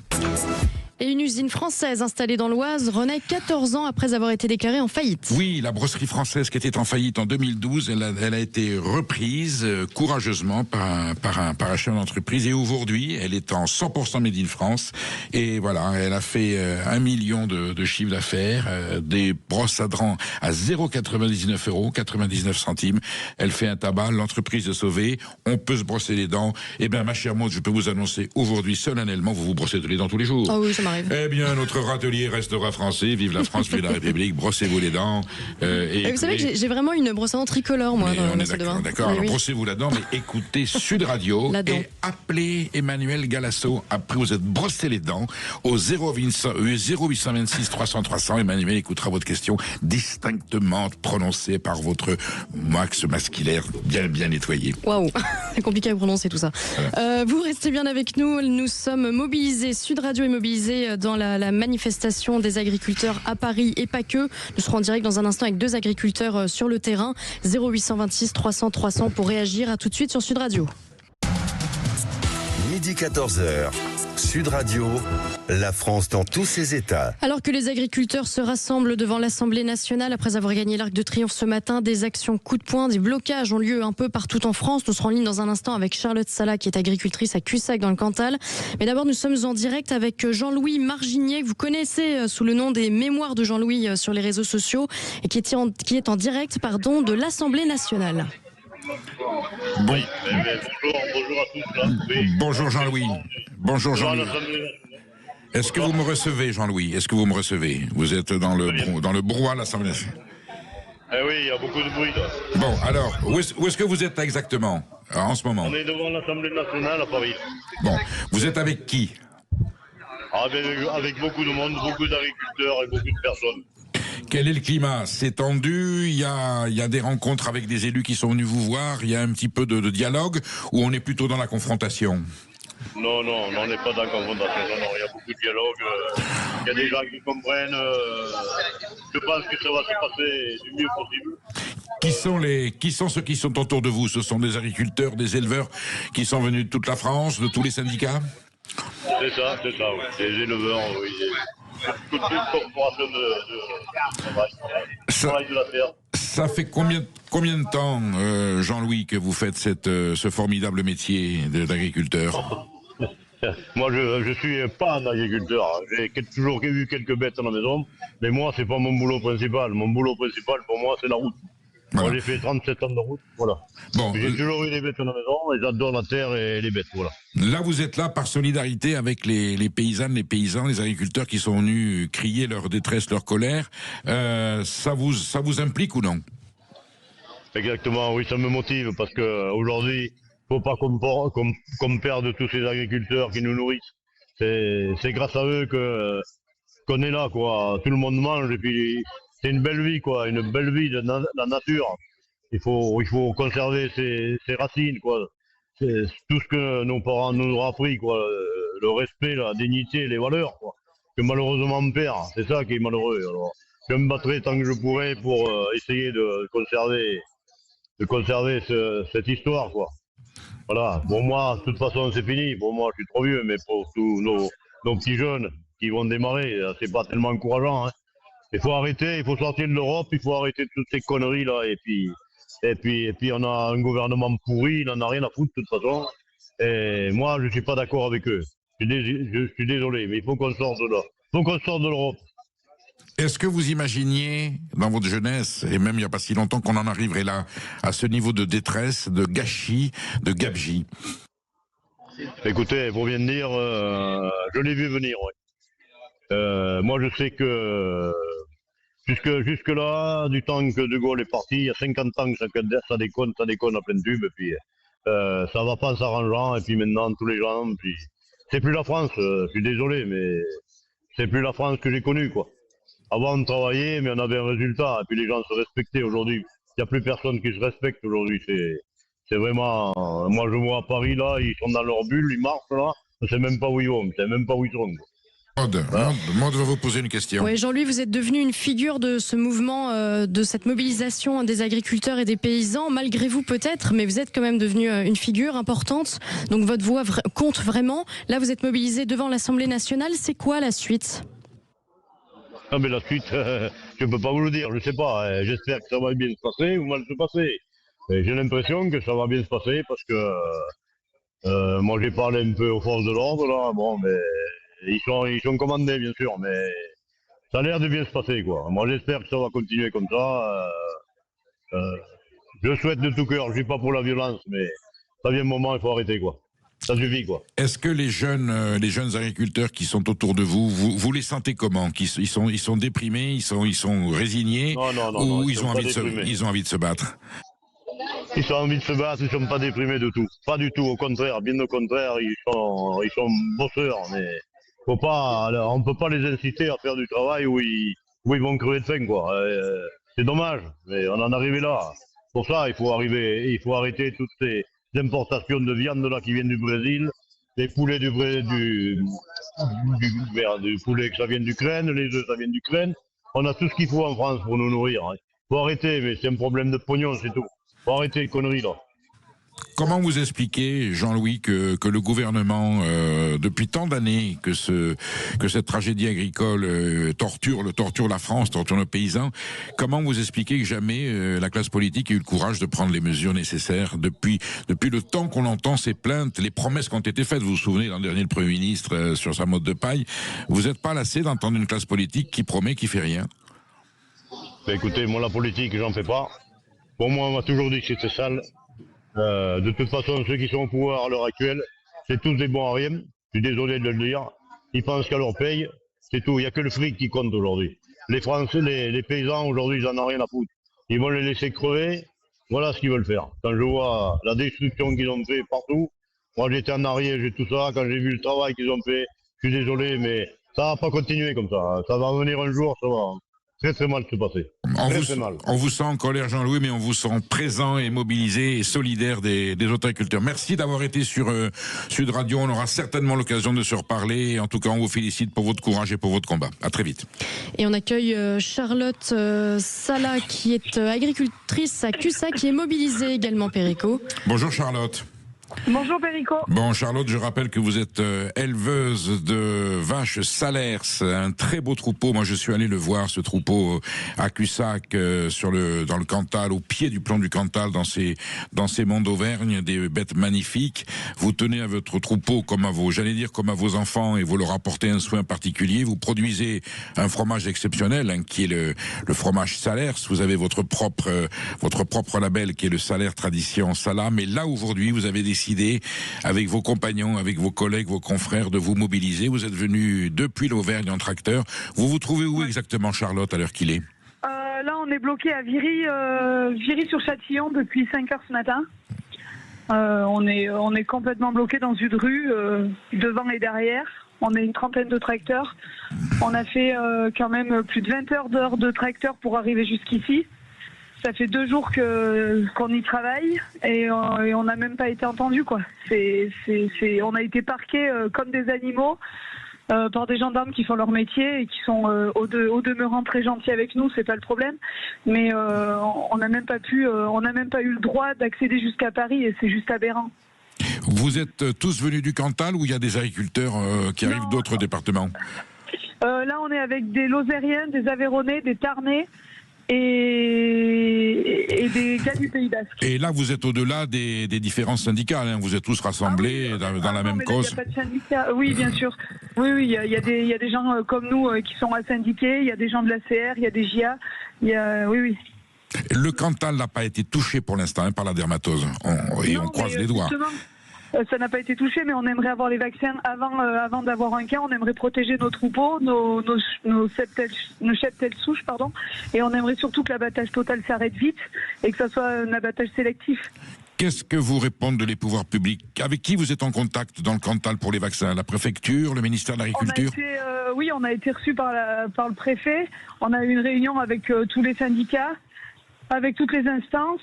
Et une usine française installée dans l'Oise renaît 14 ans après avoir été déclarée en faillite. Oui, la brosserie française qui était en faillite en 2012, elle a été reprise courageusement par un chef d'entreprise et aujourd'hui, elle est en 100% made in France et voilà, elle a fait 1 million de chiffre d'affaires, des brosses à dents à 0,99 €, 99 centimes. Elle fait un tabac, l'entreprise est sauvée, on peut se brosser les dents. Eh bien, ma chère Maud, je peux vous annoncer aujourd'hui solennellement, vous vous brossez les dents tous les jours. Ah oui, ça m'arrive. Eh bien, notre râtelier restera français. Vive la France, vive la République. Brossez-vous les dents. Et vous savez que j'ai vraiment une brosse à dents tricolore, moi, dans ma salle de bain. D'accord. Alors, brossez-vous la dent, mais écoutez Sud Radio et appelez Emmanuel Galasso. Après, vous êtes brossé les dents au 0826 300 300. Emmanuel écoutera votre question distinctement prononcée par votre max masculaire bien nettoyé. Waouh, c'est compliqué à prononcer tout ça. Voilà. Vous restez bien avec nous. Nous sommes mobilisés. Sud Radio est mobilisé dans la manifestation des agriculteurs à Paris et pas que. Nous serons en direct dans un instant avec 2 agriculteurs sur le terrain. 0826 300 300 pour réagir. À tout de suite sur Sud Radio. Midi 14h. Sud Radio, la France dans tous ses états. Alors que les agriculteurs se rassemblent devant l'Assemblée nationale après avoir gagné l'Arc de Triomphe ce matin, des actions coup de poing, des blocages ont lieu un peu partout en France. Nous serons en ligne dans un instant avec Charlotte Sala qui est agricultrice à Cussac dans le Cantal. Mais d'abord, nous sommes en direct avec Jean-Louis Marginier que vous connaissez sous le nom des Mémoires de Jean-Louis sur les réseaux sociaux et qui est en direct de l'Assemblée nationale. Bon. Bonjour à tous. Là. Oui. Bonjour Jean-Louis. Bonjour Jean-Louis. Est-ce que vous me recevez, Jean-Louis? Est-ce que vous me recevez? Vous êtes dans le brouhaha à l'Assemblée nationale. Eh oui, il y a beaucoup de bruit là. Bon, alors, où est-ce que vous êtes exactement en ce moment? On est devant l'Assemblée nationale à Paris. Bon, vous êtes avec qui? Avec beaucoup de monde, beaucoup d'agriculteurs et beaucoup de personnes. Quel est le climat? C'est tendu? Il y a des rencontres avec des élus qui sont venus vous voir? Il y a un petit peu de dialogue? Ou on est plutôt dans la confrontation? Non, on n'est pas dans la confrontation. Non, il y a beaucoup de dialogue. Il y a des gens qui comprennent. Je pense que ça va se passer du mieux possible. Qui sont ceux qui sont autour de vous? Ce sont des agriculteurs, des éleveurs qui sont venus de toute la France, de tous les syndicats? C'est ça, oui. Des éleveurs, oui. Toute corporation de la terre. Ça fait combien de temps, Jean-Louis, que vous faites ce formidable métier d'agriculteur? Moi, je suis pas un agriculteur. J'ai toujours eu quelques bêtes à la maison, mais moi, c'est pas mon boulot principal. Mon boulot principal, pour moi, c'est la route. Voilà. Moi, j'ai fait 37 ans de route, voilà. Bon, j'ai toujours eu des bêtes à la maison et j'adore la terre et les bêtes, voilà. Là, vous êtes là par solidarité avec les paysannes, les paysans, les agriculteurs qui sont venus crier leur détresse, leur colère. Ça vous implique ou non? Exactement, oui, ça me motive parce que aujourd'hui, faut pas qu'on perde tous ces agriculteurs qui nous nourrissent. C'est grâce à eux qu'on est là, quoi. Tout le monde mange et puis c'est une belle vie, quoi, une belle vie de la nature. Il faut conserver ses racines, quoi. C'est tout ce que nos parents nous ont appris, quoi. Le respect, la dignité, les valeurs, quoi. Que malheureusement on perd. C'est ça qui est malheureux. Alors, je me battrai tant que je pourrai pour essayer de conserver cette histoire, quoi. Voilà. Pour moi, de toute façon, c'est fini. Pour moi, je suis trop vieux, mais pour tous nos petits jeunes qui vont démarrer, c'est pas tellement encourageant, hein. Il faut arrêter, il faut sortir de l'Europe, il faut arrêter toutes ces conneries là, et puis on a un gouvernement pourri, il n'en a rien à foutre de toute façon. Et moi, je suis pas d'accord avec eux. Je suis désolé, mais il faut qu'on sorte de là. Il faut qu'on sorte de l'Europe. Est-ce que vous imaginiez, dans votre jeunesse, et même il n'y a pas si longtemps, qu'on en arriverait là, à ce niveau de détresse, de gâchis, de gabegie? Écoutez, pour bien dire, je l'ai vu venir, ouais. Moi, je sais que jusque là, du temps que De Gaulle est parti, il y a 50 ans que ça déconne à plein tube, et puis ça va pas en s'arrangeant, et puis maintenant, tous les gens, puis c'est plus la France, je suis désolé, mais c'est plus la France que j'ai connue, quoi. Avant, on travaillait, mais on avait un résultat, et puis les gens se respectaient. Aujourd'hui, il n'y a plus personne qui se respecte aujourd'hui. C'est vraiment... Moi, je vois à Paris, là, ils sont dans leur bulle, ils marchent, là, on ne sait même pas où ils vont, on ne sait même pas où ils sont. Maud va vous poser une question. Oui, Jean-Louis, vous êtes devenu une figure de ce mouvement, de cette mobilisation des agriculteurs et des paysans, malgré vous peut-être, mais vous êtes quand même devenu une figure importante, donc votre voix compte vraiment. Là, vous êtes mobilisé devant l'Assemblée nationale, c'est quoi la suite ? Ah mais la suite, je ne peux pas vous le dire, je ne sais pas. J'espère que ça va bien se passer ou mal se passer. J'ai l'impression que ça va bien se passer parce que moi j'ai parlé un peu aux forces de l'ordre là, bon mais ils sont commandés bien sûr, mais ça a l'air de bien se passer quoi. Moi j'espère que ça va continuer comme ça. Je souhaite de tout cœur, je suis pas pour la violence, mais ça vient un moment, il faut arrêter quoi. Ça suffit quoi. Est-ce que les jeunes agriculteurs qui sont autour de vous les sentez comment? Ils sont déprimés, ils sont résignés, non, ou ils ont envie de se battre? Ils ont envie de se battre, ils sont pas déprimés du tout. Pas du tout, au contraire, bien au contraire, ils sont bosseurs, mais on peut pas les inciter à faire du travail où ils vont crever de faim quoi. C'est dommage, mais on en est arrivé là. Pour ça, il faut arrêter toutes ces importations de viande là qui viennent du Brésil, les poulets du poulet que ça vient d'Ukraine, les œufs ça vient d'Ukraine. On a tout ce qu'il faut en France pour nous nourrir. Faut arrêter, mais c'est un problème de pognon, c'est tout. Faut arrêter les conneries là. Comment vous expliquez, Jean-Louis, que le gouvernement, depuis tant d'années, que cette tragédie agricole torture la France, torture nos paysans, comment vous expliquez que jamais la classe politique ait eu le courage de prendre les mesures nécessaires depuis le temps qu'on entend ces plaintes, les promesses qui ont été faites? Vous vous souvenez l'an dernier, le Premier ministre sur sa motte de paille. Vous n'êtes pas lassé d'entendre une classe politique qui promet, qui fait rien? Écoutez, moi la politique, j'en fais pas. Pour moi, on m'a toujours dit que c'était sale. De toute façon, ceux qui sont au pouvoir à l'heure actuelle, c'est tous des bons à rien. Je suis désolé de le dire. Ils pensent qu'à leur paye, c'est tout. Il n'y a que le fric qui compte aujourd'hui. Les Français, les paysans, aujourd'hui, ils n'en ont rien à foutre. Ils vont les laisser crever. Voilà ce qu'ils veulent faire. Quand je vois la destruction qu'ils ont fait partout, moi j'étais en arrière, j'ai tout ça. Quand j'ai vu le travail qu'ils ont fait, je suis désolé, mais ça va pas continuer comme ça. Ça va venir un jour, ça va très très mal se passer. On vous sent en colère, Jean-Louis, mais on vous sent présent et mobilisé et solidaire des autres agriculteurs. Merci d'avoir été sur Sud Radio. On aura certainement l'occasion de se reparler. En tout cas, on vous félicite pour votre courage et pour votre combat. À très vite. Et on accueille Charlotte Sala, qui est agricultrice à Cussac, qui est mobilisée également, Perico. Bonjour Charlotte. Bonjour Perico. Bon Charlotte, je rappelle que vous êtes éleveuse de vaches Salers, un très beau troupeau. Moi je suis allé le voir, ce troupeau à Cussac, dans le Cantal, au pied du plan du Cantal, dans ces monts d'Auvergne, des bêtes magnifiques. Vous tenez à votre troupeau comme à vos enfants, et vous leur apportez un soin particulier. Vous produisez un fromage exceptionnel, qui est le fromage Salers. Vous avez votre propre label qui est le Salers Tradition Sala. Mais là aujourd'hui, vous avez décidé, avec vos compagnons, avec vos collègues, vos confrères, de vous mobiliser. Vous êtes venu depuis l'Auvergne en tracteur. Vous vous trouvez où exactement, Charlotte, à l'heure qu'il est? Là, on est bloqué à Viry-sur-Châtillon depuis 5 heures ce matin. On est complètement bloqué dans une rue, devant et derrière. On est une trentaine de tracteurs. On a fait quand même plus de 20 heures de tracteur pour arriver jusqu'ici. Ça fait 2 jours qu'on y travaille et on n'a même pas été entendu quoi. On a été parqués comme des animaux par des gendarmes qui font leur métier et qui sont au demeurant très gentils avec nous, c'est pas le problème. Mais on n'a même pas eu le droit d'accéder jusqu'à Paris et c'est juste aberrant. Vous êtes tous venus du Cantal ou il y a des agriculteurs qui arrivent d'autres départements? Là, on est avec des Lozériens, des Aveyronnais, des Tarnais. Et des gars du Pays Basque. Et là, vous êtes au-delà des différences syndicales, hein. Vous êtes tous rassemblés dans la même cause. Il n'y a pas de syndicat. Oui, bien sûr. Oui, il y a des gens comme nous qui sont syndiqués, il y a des gens de l'ACR, il y a des JA, oui. Le Cantal n'a pas été touché pour l'instant par la dermatose. On croise les doigts. Ça n'a pas été touché, mais on aimerait avoir les vaccins avant d'avoir un cas. On aimerait protéger nos troupeaux, nos cheptels souches, et on aimerait surtout que l'abattage total s'arrête vite et que ça soit un abattage sélectif. Qu'est-ce que vous répondent les pouvoirs publics? Avec qui vous êtes en contact dans le Cantal pour les vaccins? La préfecture, le ministère de l'Agriculture? Oui, on a été reçus par le préfet. On a eu une réunion avec tous les syndicats, avec toutes les instances,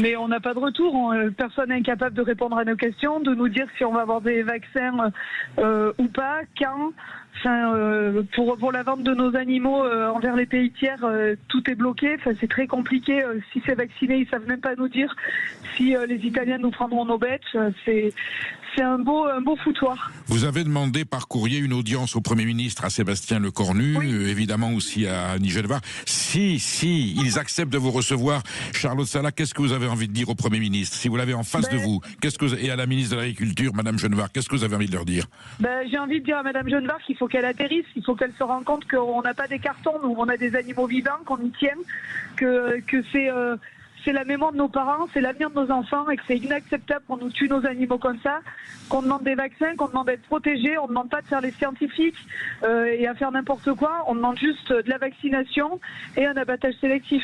mais on n'a pas de retour. Personne n'est incapable de répondre à nos questions, de nous dire si on va avoir des vaccins ou pas, quand. Pour la vente de nos animaux envers les pays tiers, tout est bloqué. C'est très compliqué. Si c'est vacciné, ils savent même pas nous dire si les Italiens nous prendront nos bêtes. C'est un beau foutoir. Vous avez demandé par courrier une audience au Premier ministre, à Sébastien Lecornu, évidemment aussi à Annie Genevard. Si ils acceptent de vous recevoir, Charlotte Sala, qu'est-ce que vous avez envie de dire au Premier ministre? Si vous l'avez en face de vous, et à la ministre de l'Agriculture, Madame Genevard, qu'est-ce que vous avez envie de leur dire? J'ai envie de dire à Madame Genevard qu'il faut qu'elle atterrisse, il faut qu'elle se rende compte qu'on n'a pas des cartons, nous on a des animaux vivants, qu'on y tienne, que c'est la mémoire de nos parents, c'est l'avenir de nos enfants et que c'est inacceptable qu'on nous tue nos animaux comme ça, qu'on demande des vaccins, qu'on demande d'être protégés, on ne demande pas de faire les scientifiques et à faire n'importe quoi, on demande juste de la vaccination et un abattage sélectif.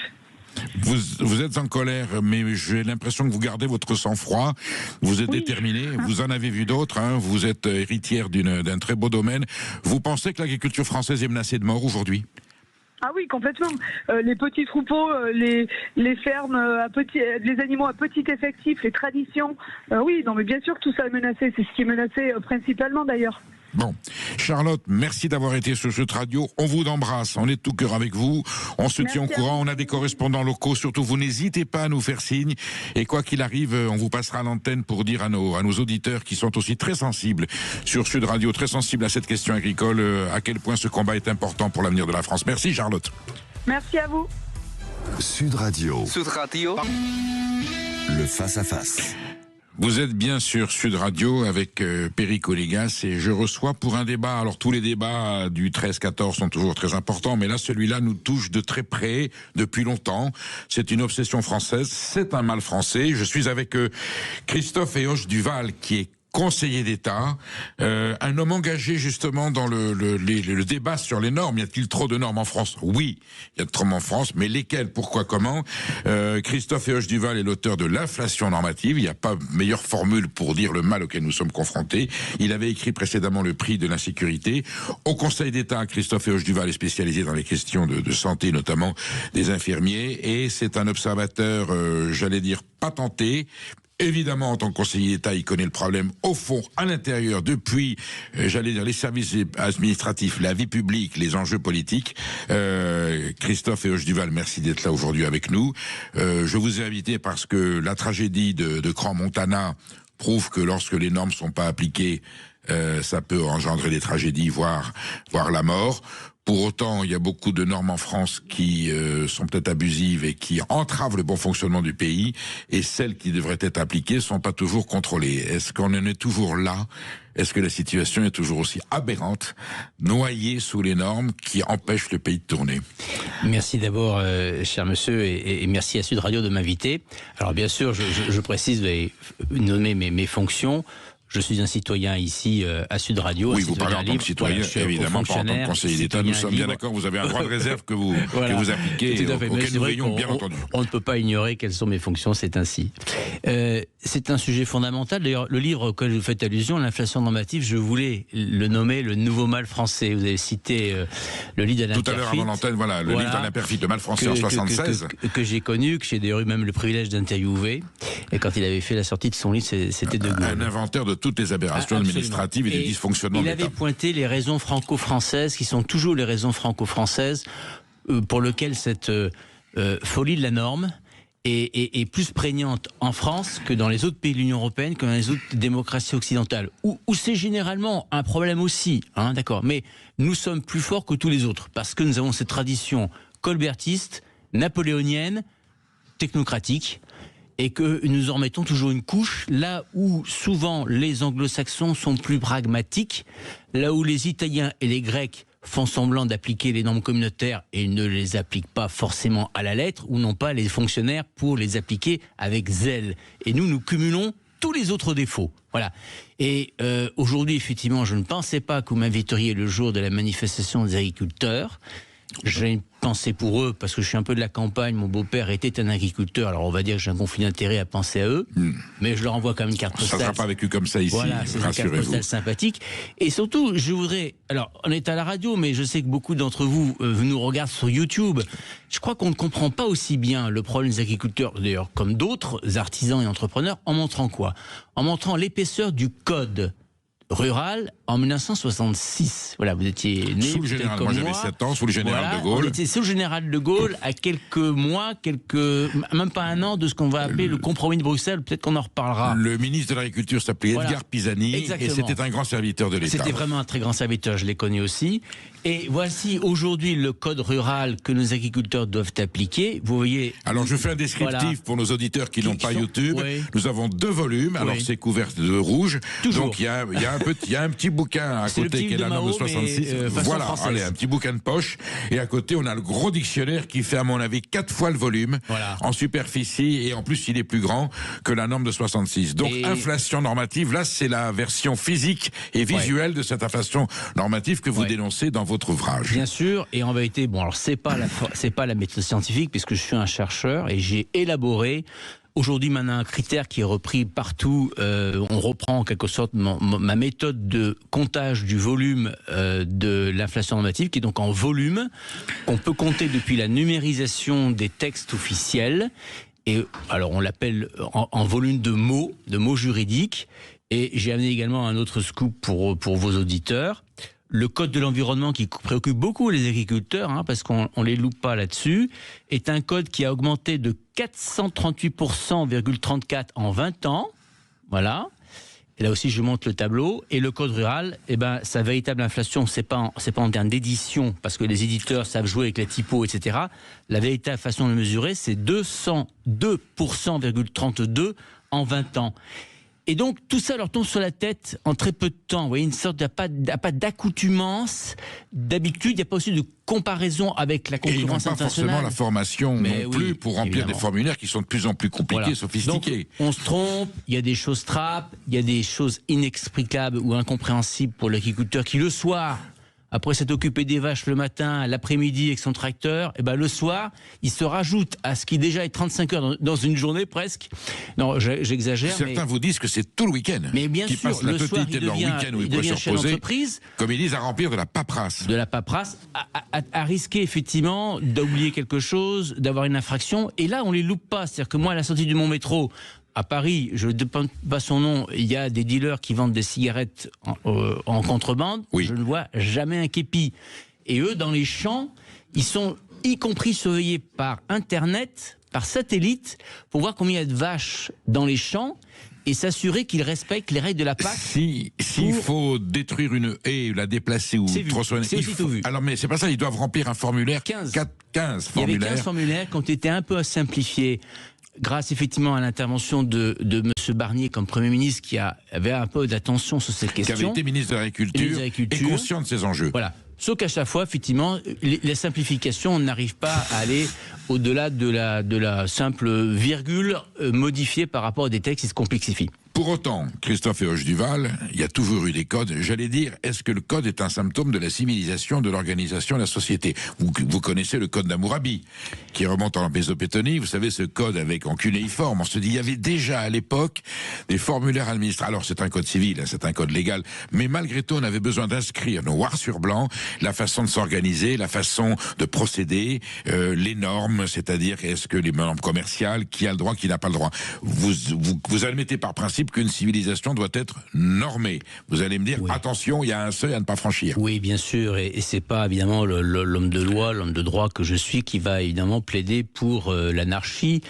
Vous êtes en colère, mais j'ai l'impression que vous gardez votre sang-froid, vous êtes déterminé, vous en avez vu d'autres, vous êtes héritière d'un très beau domaine. Vous pensez que l'agriculture française est menacée de mort aujourd'hui? Ah oui, complètement. Les petits troupeaux, les fermes, les animaux à petit effectif, les traditions. Oui, non, mais bien sûr que tout ça est menacé. C'est ce qui est menacé principalement d'ailleurs. Bon, Charlotte, merci d'avoir été sur cette radio. On vous embrasse, on est de tout cœur avec vous. On se tient au courant, on a des correspondants locaux. Surtout, vous n'hésitez pas à nous faire signe. Et quoi qu'il arrive, on vous passera l'antenne pour dire à nos auditeurs qui sont aussi très sensibles sur Sud Radio, très sensibles à cette question agricole, à quel point ce combat est important pour l'avenir de la France. Merci Charlotte. Merci à vous. Sud Radio. Sud Radio. Le face-à-face. Vous êtes bien sur Sud Radio avec Perico Légas et je reçois pour un débat, alors tous les débats du 13-14 sont toujours très importants, mais là celui-là nous touche de très près depuis longtemps. C'est une obsession française, c'est un mal français. Je suis avec Christophe Eoch Duval qui est conseiller d'État, un homme engagé justement dans le débat sur les normes. Y a-t-il trop de normes en France? Oui, il y a trop en France, mais lesquelles, pourquoi, comment? Christophe Eoch Duval est l'auteur de l'inflation normative. Il n'y a pas meilleure formule pour dire le mal auquel nous sommes confrontés. Il avait écrit précédemment le prix de l'insécurité. Au Conseil d'État, Christophe Eoch Duval est spécialisé dans les questions de santé, notamment des infirmiers, et c'est un observateur, j'allais dire, patenté. Évidemment, en tant que conseiller d'État, il connaît le problème au fond, à l'intérieur, depuis, j'allais dire, les services administratifs, la vie publique, les enjeux politiques. Christophe Eoch Duval, merci d'être là aujourd'hui avec nous. Je vous ai invité parce que la tragédie de Crans-Montana prouve que lorsque les normes sont pas appliquées, ça peut engendrer des tragédies, voire la mort. Pour autant, il y a beaucoup de normes en France qui sont peut-être abusives et qui entravent le bon fonctionnement du pays, et celles qui devraient être appliquées sont pas toujours contrôlées. Est-ce qu'on en est toujours là? Est-ce que la situation est toujours aussi aberrante, noyée sous les normes qui empêchent le pays de tourner? Merci d'abord, cher monsieur, et merci à Sud Radio de m'inviter. Alors bien sûr, je précise, vous avez nommé mes fonctions. Je suis un citoyen ici à Sud Radio. Oui, vous parlez en tant que citoyen, évidemment, pas en tant que conseiller d'État. Nous sommes bien d'accord, vous avez un droit de réserve que vous appliquez, auquel nous veillons, bien entendu. On ne peut pas ignorer quelles sont mes fonctions, c'est ainsi. C'est un sujet fondamental. D'ailleurs, le livre auquel vous faites allusion, l'inflation normative, je voulais le nommer le nouveau mal français. Vous avez cité le livre d'Alain Perfit. Tout à l'heure avant l'antenne, le livre d'Alain Perfit, le mal français en 76. Que j'ai connu, que j'ai d'ailleurs eu même le privilège d'interviewer. Et quand il avait fait la sortie de son livre, c'était de Gaulle. Un inventeur de toutes les aberrations administratives et des dysfonctionnements de l'État. Il avait pointé les raisons franco-françaises, qui sont toujours les raisons franco-françaises, pour lesquelles cette folie de la norme est plus prégnante en France que dans les autres pays de l'Union européenne, que dans les autres démocraties occidentales, où c'est généralement un problème aussi, d'accord. Mais nous sommes plus forts que tous les autres, parce que nous avons cette tradition colbertiste, napoléonienne, technocratique, et que nous en mettons toujours une couche, là où souvent les anglo-saxons sont plus pragmatiques, là où les Italiens et les Grecs font semblant d'appliquer les normes communautaires et ne les appliquent pas forcément à la lettre, ou n'ont pas les fonctionnaires pour les appliquer avec zèle. Et nous cumulons tous les autres défauts. Voilà. Et aujourd'hui, effectivement, je ne pensais pas que vous m'inviteriez le jour de la manifestation des agriculteurs. J'ai une pensée pour eux, parce que je suis un peu de la campagne, mon beau-père était un agriculteur, alors on va dire que j'ai un conflit d'intérêt à penser à eux, mais je leur envoie quand même une carte postale. Ça ne sera pas vécu comme ça ici, voilà, c'est une carte postale sympathique. Et surtout, je voudrais... Alors, on est à la radio, mais je sais que beaucoup d'entre vous nous regardent sur YouTube. Je crois qu'on ne comprend pas aussi bien le problème des agriculteurs, d'ailleurs, comme d'autres artisans et entrepreneurs, en montrant quoi? En montrant l'épaisseur du code rural en 1966. Voilà, vous étiez né sous le général, moi j'avais 7 ans, sous le général de Gaulle. On était sous le général de Gaulle à quelques mois, même pas un an de ce qu'on va appeler le compromis de Bruxelles, peut-être qu'on en reparlera. Le ministre de l'Agriculture s'appelait Edgar Pisani. Exactement. Et c'était un grand serviteur de l'État. C'était vraiment un très grand serviteur, je l'ai connu aussi. Et voici aujourd'hui le code rural que nos agriculteurs doivent appliquer. Vous voyez. Alors je fais un descriptif pour nos auditeurs qui n'ont pas YouTube. Oui. Nous avons 2 volumes. Alors c'est couvert de rouge. Toujours. Donc il y a un petit bouquin à côté qui est la norme de 66. Voilà, allez, un petit bouquin de poche. Et à côté on a le gros dictionnaire qui fait à mon avis 4 fois le volume en superficie, et en plus il est plus grand que la norme de 66. Donc inflation normative, là c'est la version physique et visuelle de cette inflation normative que vous dénoncez dans votre ouvrage. Bien sûr, et en vérité, bon, alors c'est pas la méthode scientifique, puisque je suis un chercheur et j'ai élaboré aujourd'hui maintenant un critère qui est repris partout. On reprend en quelque sorte ma méthode de comptage du volume de l'inflation normative, qui est donc en volume, qu'on peut compter depuis la numérisation des textes officiels. Et alors on l'appelle en volume de mots juridiques. Et j'ai amené également un autre scoop pour vos auditeurs. Le code de l'environnement, qui préoccupe beaucoup les agriculteurs, parce qu'on les loupe pas là-dessus, est un code qui a augmenté de 438,34% en 20 ans. Voilà. Et là aussi, je montre le tableau. Et le code rural, sa véritable inflation, c'est pas en termes d'édition, parce que les éditeurs savent jouer avec la typo, etc. La véritable façon de le mesurer, c'est 202,32% en 20 ans. Et donc, tout ça leur tombe sur la tête en très peu de temps. Vous voyez, une sorte pas d'accoutumance, d'habitude. Il n'y a pas aussi de comparaison avec la concurrence internationale. Et ils n'ont pas forcément la formation non plus pour remplir des formulaires qui sont de plus en plus compliqués, sophistiqués. Donc, on se trompe, il y a des choses trappes, il y a des choses inexplicables ou incompréhensibles pour l'agriculteur qui, le soir, après s'être occupé des vaches le matin, l'après-midi avec son tracteur, le soir, il se rajoute à ce qui déjà est 35 heures dans une journée presque. Non, j'exagère. Certains vous disent que c'est tout le week-end. Mais bien sûr, passent la totalité de leur week-end où ils peuvent se reposer, comme ils disent, à remplir de la paperasse. De la paperasse, à risquer effectivement d'oublier quelque chose, d'avoir une infraction. Et là, on les loupe pas. C'est-à-dire que moi, à la sortie du Mont Métro, à Paris, je ne demande pas son nom, il y a des dealers qui vendent des cigarettes en contrebande. Oui. Je ne vois jamais un képi. Et eux, dans les champs, ils sont y compris surveillés par Internet, par satellite, pour voir combien il y a de vaches dans les champs et s'assurer qu'ils respectent les règles de la PAC. S'il faut détruire une haie, la déplacer ou tronçonner... C'est aussi tout vu. Alors, mais c'est pas ça, ils doivent remplir un formulaire. 15 formulaires. Il y avait 15 formulaires qui ont été un peu simplifiés, grâce effectivement à l'intervention de M. Barnier comme Premier ministre, qui avait un peu d'attention sur cette question. Qui avait été ministre de l'Agriculture et conscient de ces enjeux. Voilà. Sauf qu'à chaque fois, effectivement, la simplification, on n'arrive pas à aller au-delà de la simple virgule modifiée par rapport à des textes qui se complexifient. Pour autant, Christophe Héroche-Duval, il y a toujours eu des codes. J'allais dire, est-ce que le code est un symptôme de la civilisation, de l'organisation de la société ? Vous connaissez le code d'Hammurabi, qui remonte en Mésopotamie. Vous savez, ce code en cunéiforme. On se dit, il y avait déjà à l'époque des formulaires administratifs. Alors, c'est un code civil, c'est un code légal. Mais malgré tout, on avait besoin d'inscrire noir sur blanc la façon de s'organiser, la façon de procéder, les normes, c'est-à-dire, est-ce que les normes commerciales, qui a le droit, qui n'a pas le droit. Vous admettez par principe qu'une civilisation doit être normée. Vous allez me dire, attention, il y a un seuil à ne pas franchir. Oui, bien sûr, et c'est pas évidemment l'homme de loi, l'homme de droit que je suis qui va évidemment plaider pour l'anarchie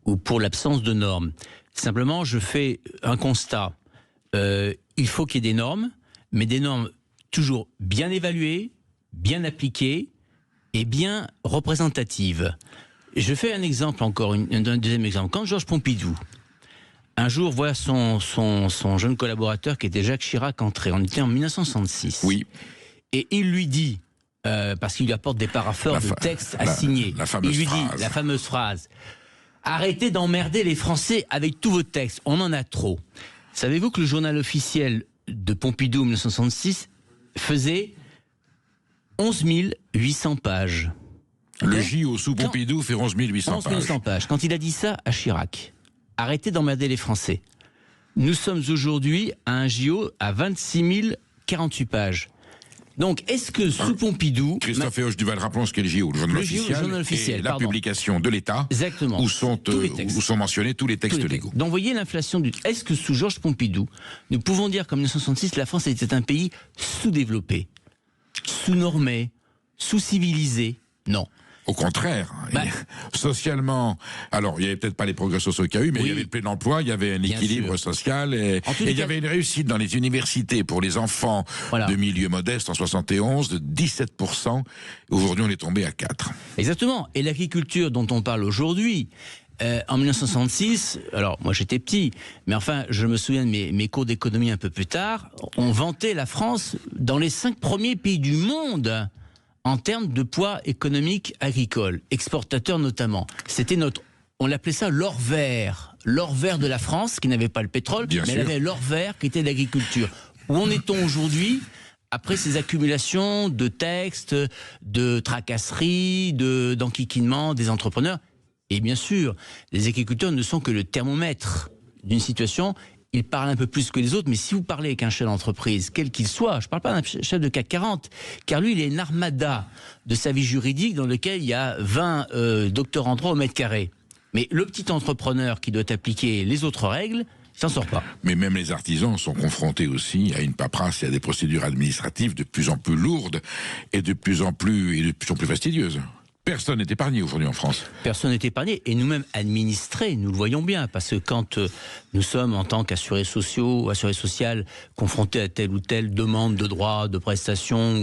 ou pour l'absence de normes. Simplement, je fais un constat. Il faut qu'il y ait des normes, mais des normes toujours bien évaluées, bien appliquées et bien représentatives. Je fais un exemple encore, un deuxième exemple. Quand Georges Pompidou un jour voit son jeune collaborateur qui était Jacques Chirac entrer. On était en 1966. Oui. Et il lui dit, parce qu'il lui apporte des parapheurs de textes à signer, la fameuse il lui phrase. dit la fameuse phrase. Arrêtez d'emmerder les Français avec tous vos textes. On en a trop. Savez-vous que le journal officiel de Pompidou 1966 faisait 11 800 pages. Le JO sous Pompidou fait 11 800 pages. 11 800 pages. Quand il a dit ça à Chirac, arrêtez d'emmerder les Français. Nous sommes aujourd'hui à un JO à 26 048 pages. Donc, est-ce que sous Pompidou... Christophe Héoche Duval, rappelons ce qu'est le JO, le journal officiel, et la publication de l'État, où sont mentionnés tous les textes légaux. Donc, voyez l'inflation du... Est-ce que sous Georges Pompidou, nous pouvons dire qu'en 1966, la France était un pays sous-développé, sous-normé, sous-civilisé? Non. Au contraire, socialement, alors il n'y avait peut-être pas les progrès sociaux qu'il y a eu, mais il y avait le plein emploi, il y avait un équilibre social, et il y avait une réussite dans les universités pour les enfants de milieux modestes en 71 de 17%. Aujourd'hui, on est tombé à 4%. Exactement. Et l'agriculture dont on parle aujourd'hui, en 1966, alors moi j'étais petit, mais enfin je me souviens de mes cours d'économie un peu plus tard, on vantait la France dans les 5 premiers pays du monde en termes de poids économique agricole, exportateur notamment. C'était on l'appelait ça l'or vert de la France, qui n'avait pas le pétrole, mais elle avait l'or vert qui était l'agriculture. Où en est-on aujourd'hui, après ces accumulations de textes, de tracasseries, d'enquiquinements des entrepreneurs? Et bien sûr, les agriculteurs ne sont que le thermomètre d'une situation. Ils parlent un peu plus que les autres, mais si vous parlez avec un chef d'entreprise, quel qu'il soit, je ne parle pas d'un chef de CAC 40, car lui, il est une armada de sa vie juridique dans lequel il y a 20 docteurs en droit au mètre carré. Mais le petit entrepreneur qui doit appliquer les autres règles, il s'en sort pas. Mais même les artisans sont confrontés aussi à une paperasse et à des procédures administratives de plus en plus lourdes et de plus en plus fastidieuses. Personne n'est épargné aujourd'hui en France. Personne n'est épargné, et nous-mêmes administrés, nous le voyons bien, parce que quand nous sommes en tant qu'assurés sociaux ou assurés sociales confrontés à telle ou telle demande de droits, de prestations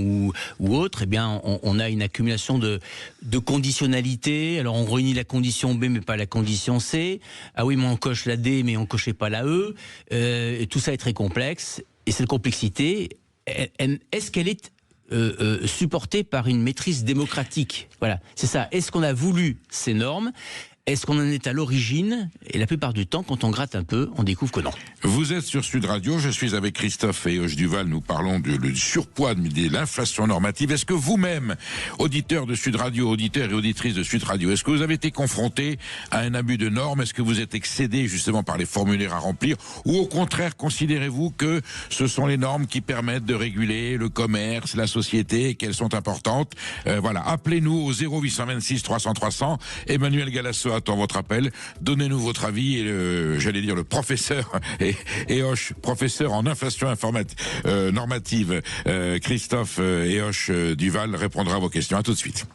ou autre, eh bien on a une accumulation de conditionnalités. Alors on réunit la condition B mais pas la condition C. Ah oui, mais on coche la D mais on cochait pas la E. Et tout ça est très complexe, et cette complexité, est-ce qu'elle est supporté par une maîtrise démocratique? Voilà, c'est ça. Est-ce qu'on a voulu ces normes? Est-ce qu'on en est à l'origine? Et la plupart du temps, quand on gratte un peu, on découvre que non. Vous êtes sur Sud Radio, je suis avec Christophe Héoche Duval, nous parlons du surpoids, de l'inflation normative. Est-ce que vous-même, auditeur de Sud Radio, auditeur et auditrice de Sud Radio, est-ce que vous avez été confronté à un abus de normes? Est-ce que vous êtes excédé justement par les formulaires à remplir? Ou au contraire, considérez-vous que ce sont les normes qui permettent de réguler le commerce, la société, et qu'elles sont importantes? Voilà, appelez-nous au 0826 300 300. Emmanuel Galasso attend votre appel. Donnez-nous votre avis, et j'allais dire le professeur Héoche, professeur en inflation normative, Christophe Héoche Duval répondra à vos questions. À tout de suite.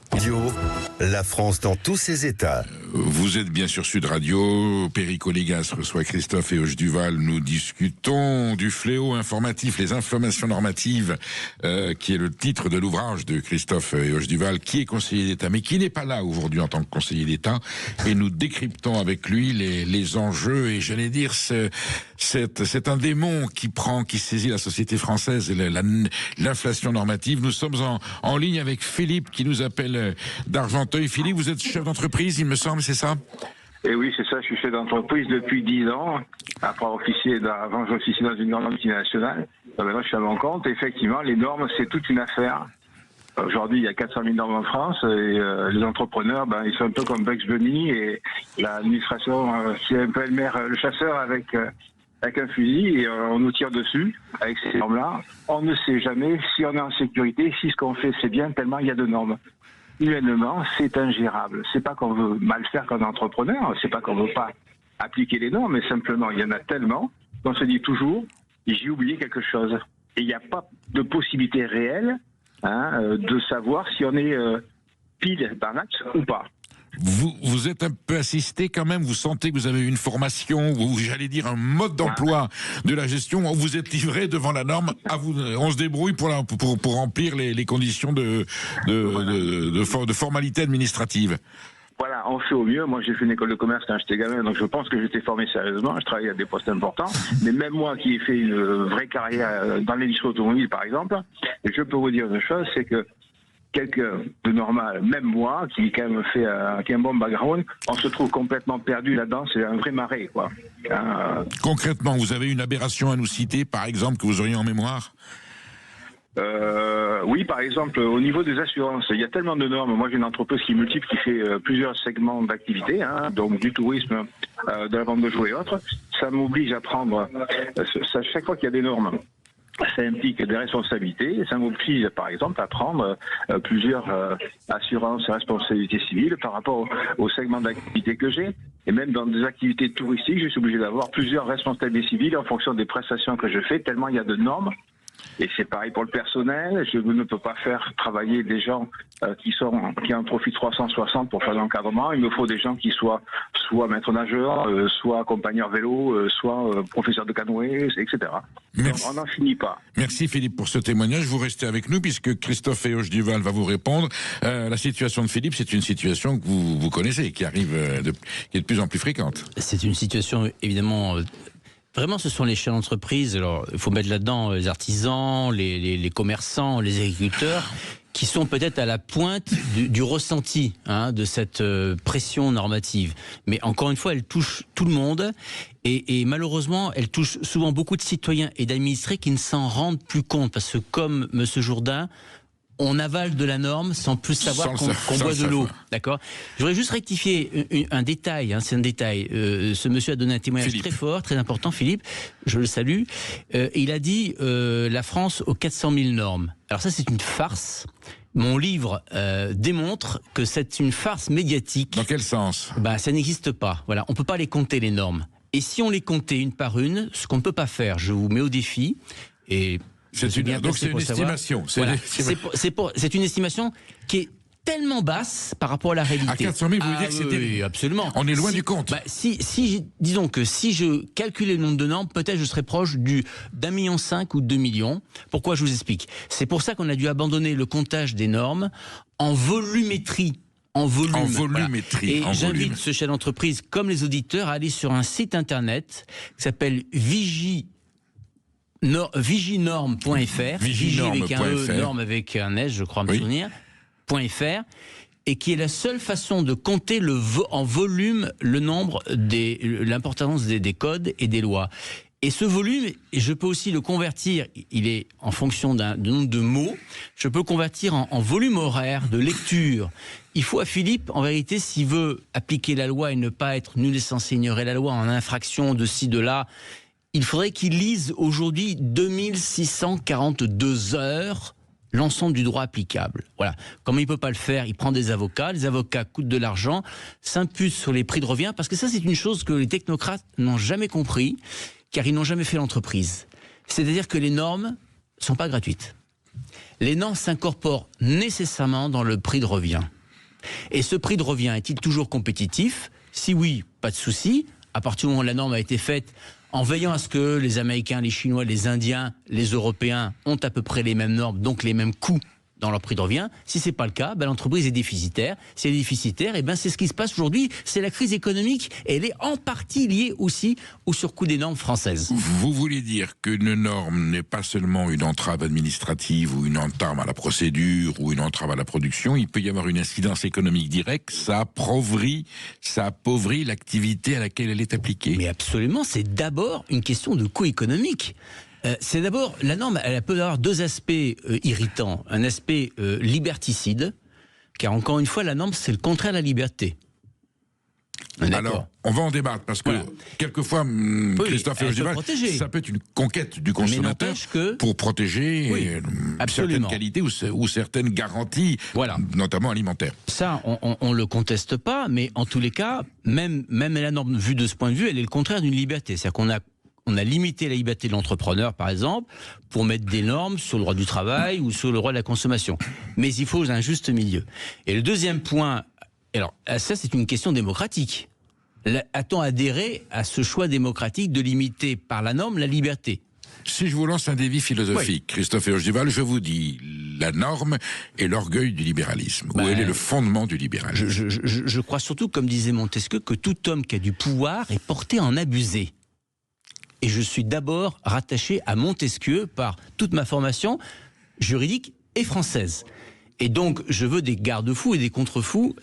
La France dans tous ses états. Vous êtes bien sur Sud Radio. Perico Légas reçoit Christophe Héoche Duval. Nous discutons du fléau informatif, les inflammations normatives, qui est le titre de l'ouvrage de Christophe Héoche Duval, qui est conseiller d'État, mais qui n'est pas là aujourd'hui en tant que conseiller d'État. Et nous décryptons avec lui les enjeux, et j'allais dire c'est un démon qui saisit la société française, l'inflation normative. Nous sommes en ligne avec Philippe qui nous appelle d'Argenteuil. Philippe, vous êtes chef d'entreprise, il me semble, c'est ça? Et oui, c'est ça, je suis chef d'entreprise depuis 10 ans. Avant j'officiais dans une grande multinationale. Maintenant, je suis à mon compte. Effectivement, les normes, c'est toute une affaire. Aujourd'hui, il y a 400 000 normes en France, et les entrepreneurs, ils sont un peu comme Bugs Bunny, et l'administration, c'est un peu le chasseur avec un fusil, et on nous tire dessus avec ces normes-là. On ne sait jamais si on est en sécurité, si ce qu'on fait c'est bien, tellement il y a de normes. Humainement, c'est ingérable. C'est pas qu'on veut mal faire comme entrepreneur, c'est pas qu'on veut pas appliquer les normes, mais simplement il y en a tellement qu'on se dit toujours, j'ai oublié quelque chose. Et il n'y a pas de possibilité réelle de savoir si on est pile dans l'axe ou pas. Vous êtes un peu assisté quand même, vous sentez que vous avez une formation, ou j'allais dire un mode d'emploi de la gestion, où vous êtes livré devant la norme, on se débrouille pour remplir les conditions de formalité administrative. Voilà, on fait au mieux. Moi, j'ai fait une école de commerce quand j'étais gamin, donc je pense que j'étais formé sérieusement. Je travaillais à des postes importants. Mais même moi, qui ai fait une vraie carrière dans l'industrie automobile, par exemple, je peux vous dire une chose, c'est que quelqu'un de normal, même moi, qui quand même qui a un bon background, on se trouve complètement perdu là-dedans. C'est un vrai marais, quoi. Concrètement, vous avez une aberration à nous citer, par exemple, que vous auriez en mémoire? Oui, par exemple, au niveau des assurances, il y a tellement de normes. Moi, j'ai une entreprise qui est multiple, qui fait plusieurs segments d'activité, donc du tourisme, de la vente de jouets et autres. Ça m'oblige à prendre, chaque fois qu'il y a des normes, ça implique des responsabilités. Et ça m'oblige, par exemple, à prendre plusieurs assurances et responsabilités civiles par rapport au segment d'activité que j'ai. Et même dans des activités touristiques, je suis obligé d'avoir plusieurs responsabilités civiles en fonction des prestations que je fais, tellement il y a de normes. Et c'est pareil pour le personnel. Je ne peux pas faire travailler des gens qui en profitent 360 pour faire l'encadrement. Il me faut des gens qui soient soit maîtres nageurs, soit accompagneurs vélo, soit professeurs de canoë, etc. Merci. Donc, on n'en finit pas. Merci Philippe pour ce témoignage. Vous restez avec nous puisque Christophe Héauge-Duval va vous répondre. La situation de Philippe, c'est une situation que vous connaissez, qui arrive, qui est de plus en plus fréquente. C'est une situation évidemment... Vraiment, ce sont les chefs d'entreprise. Alors, il faut mettre là-dedans les artisans, les commerçants, les agriculteurs, qui sont peut-être à la pointe du ressenti de cette pression normative. Mais encore une fois, elle touche tout le monde. Et malheureusement, elle touche souvent beaucoup de citoyens et d'administrés qui ne s'en rendent plus compte. Parce que comme M. Jourdain, on avale de la norme sans plus savoir qu'on boit de l'eau. D'accord ? Je voudrais juste rectifier un détail, c'est un détail. Ce monsieur a donné un témoignage Philippe. Très fort, très important, Philippe, je le salue. Il a dit la France aux 400 000 normes. Alors ça, c'est une farce. Mon livre démontre que c'est une farce médiatique. Dans quel sens ? Ça n'existe pas. Voilà, on ne peut pas les compter, les normes. Et si on les comptait une par une, ce qu'on ne peut pas faire, je vous mets au défi, et... Donc c'est une estimation. Voilà. C'est une estimation qui est tellement basse par rapport à la réalité. À 400 000, vous voulez dire que c'était... Oui, absolument. On est loin du compte. Disons que si je calculais le nombre de normes, peut-être je serais proche d'1,5 million ou 2 millions. Pourquoi ? Je vous explique. C'est pour ça qu'on a dû abandonner le comptage des normes en volumétrie. En volumétrie. Et j'invite ce chef d'entreprise, comme les auditeurs, à aller sur un site internet qui s'appelle viginorme.fr, Vigie avec un E, norme avec un S, je crois me souvenir, .fr, et qui est la seule façon de compter en volume le nombre l'importance des codes et des lois. Et ce volume, je peux aussi le convertir, il est en fonction d'un nombre de mots, je peux le convertir en volume horaire de lecture. Il faut à Philippe, en vérité, s'il veut appliquer la loi et ne pas être nul et censé ignorer la loi en infraction de ci, de là, il faudrait qu'il lise aujourd'hui 2642 heures l'ensemble du droit applicable. Voilà. Comme il ne peut pas le faire, il prend des avocats. Les avocats coûtent de l'argent, s'imputent sur les prix de revient, parce que ça, c'est une chose que les technocrates n'ont jamais compris, car ils n'ont jamais fait l'entreprise. C'est-à-dire que les normes ne sont pas gratuites. Les normes s'incorporent nécessairement dans le prix de revient. Et ce prix de revient est-il toujours compétitif ? Si oui, pas de souci. À partir du moment où la norme a été faite, en veillant à ce que les Américains, les Chinois, les Indiens, les Européens ont à peu près les mêmes normes, donc les mêmes coûts dans leur prix de revient. Si c'est pas le cas, l'entreprise est déficitaire. Si elle est déficitaire, c'est ce qui se passe aujourd'hui. C'est la crise économique et elle est en partie liée aussi au surcoût des normes françaises. Vous voulez dire qu'une norme n'est pas seulement une entrave administrative ou une entrave à la procédure ou une entrave à la production. Il peut y avoir une incidence économique directe. Ça appauvrit l'activité à laquelle elle est appliquée. Mais absolument, c'est d'abord une question de coût économique. C'est d'abord, la norme, elle peut avoir deux aspects irritants. Un aspect liberticide, car encore une fois, la norme, c'est le contraire de la liberté. Alors, on va en débattre, parce que quelquefois, Christophe Héauge-Duval, ça peut être une conquête du consommateur pour protéger certaines qualités ou certaines garanties, notamment alimentaires. Ça, on ne le conteste pas, mais en tous les cas, même la norme vue de ce point de vue, elle est le contraire d'une liberté. C'est-à-dire qu'on a limité la liberté de l'entrepreneur, par exemple, pour mettre des normes sur le droit du travail ou sur le droit de la consommation. Mais il faut un juste milieu. Et le deuxième point, alors ça c'est une question démocratique. A-t-on adhéré à ce choix démocratique de limiter par la norme la liberté ? Si je vous lance un défi philosophique, Christophe Héauge-Duval, je vous dis, la norme est l'orgueil du libéralisme, ou elle est le fondement du libéralisme. Je crois surtout, comme disait Montesquieu, que tout homme qui a du pouvoir est porté à en abuser. Et je suis d'abord rattaché à Montesquieu par toute ma formation juridique et française. Et donc, je veux des garde-fous et des contre-fous,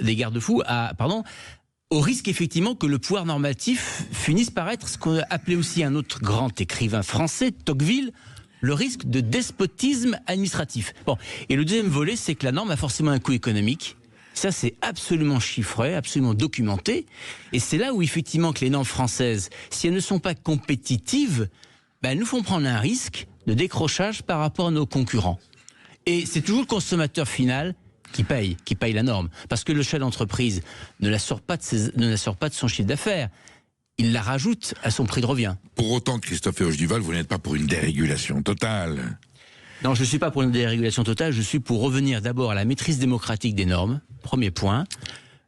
au risque effectivement que le pouvoir normatif finisse par être ce qu'on a appelé aussi un autre grand écrivain français, Tocqueville, le risque de despotisme administratif. Bon. Et le deuxième volet, c'est que la norme a forcément un coût économique. Ça, c'est absolument chiffré, absolument documenté. Et c'est là où, effectivement, que les normes françaises, si elles ne sont pas compétitives, elles nous font prendre un risque de décrochage par rapport à nos concurrents. Et c'est toujours le consommateur final qui paye la norme. Parce que le chef d'entreprise ne la sort pas de son chiffre d'affaires. Il la rajoute à son prix de revient. Pour autant, Christophe Héauge-Duval, vous n'êtes pas pour une dérégulation totale. Non, je ne suis pas pour une dérégulation totale, je suis pour revenir d'abord à la maîtrise démocratique des normes, premier point.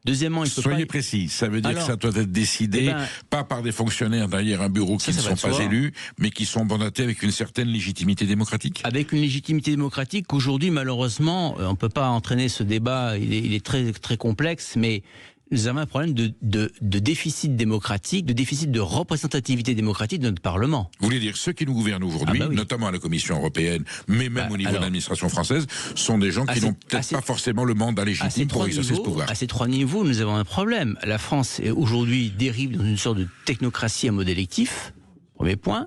Deuxièmement, Soyez précis, ça veut dire que ça doit être décidé pas par des fonctionnaires derrière un bureau qui ne sont pas élus, mais qui sont mandatés avec une certaine légitimité démocratique. Avec une légitimité démocratique, aujourd'hui, malheureusement, on ne peut pas entraîner ce débat, il est très, très complexe, mais nous avons un problème de déficit démocratique, de déficit de représentativité démocratique de notre Parlement. Vous voulez dire ceux qui nous gouvernent aujourd'hui, notamment à la Commission européenne, mais même au niveau de l'administration française, sont des gens qui n'ont peut-être pas forcément le mandat légitime pour exercer ce pouvoir. À ces trois niveaux, nous avons un problème. La France, aujourd'hui, dérive dans une sorte de technocratie à mode électif, premier point.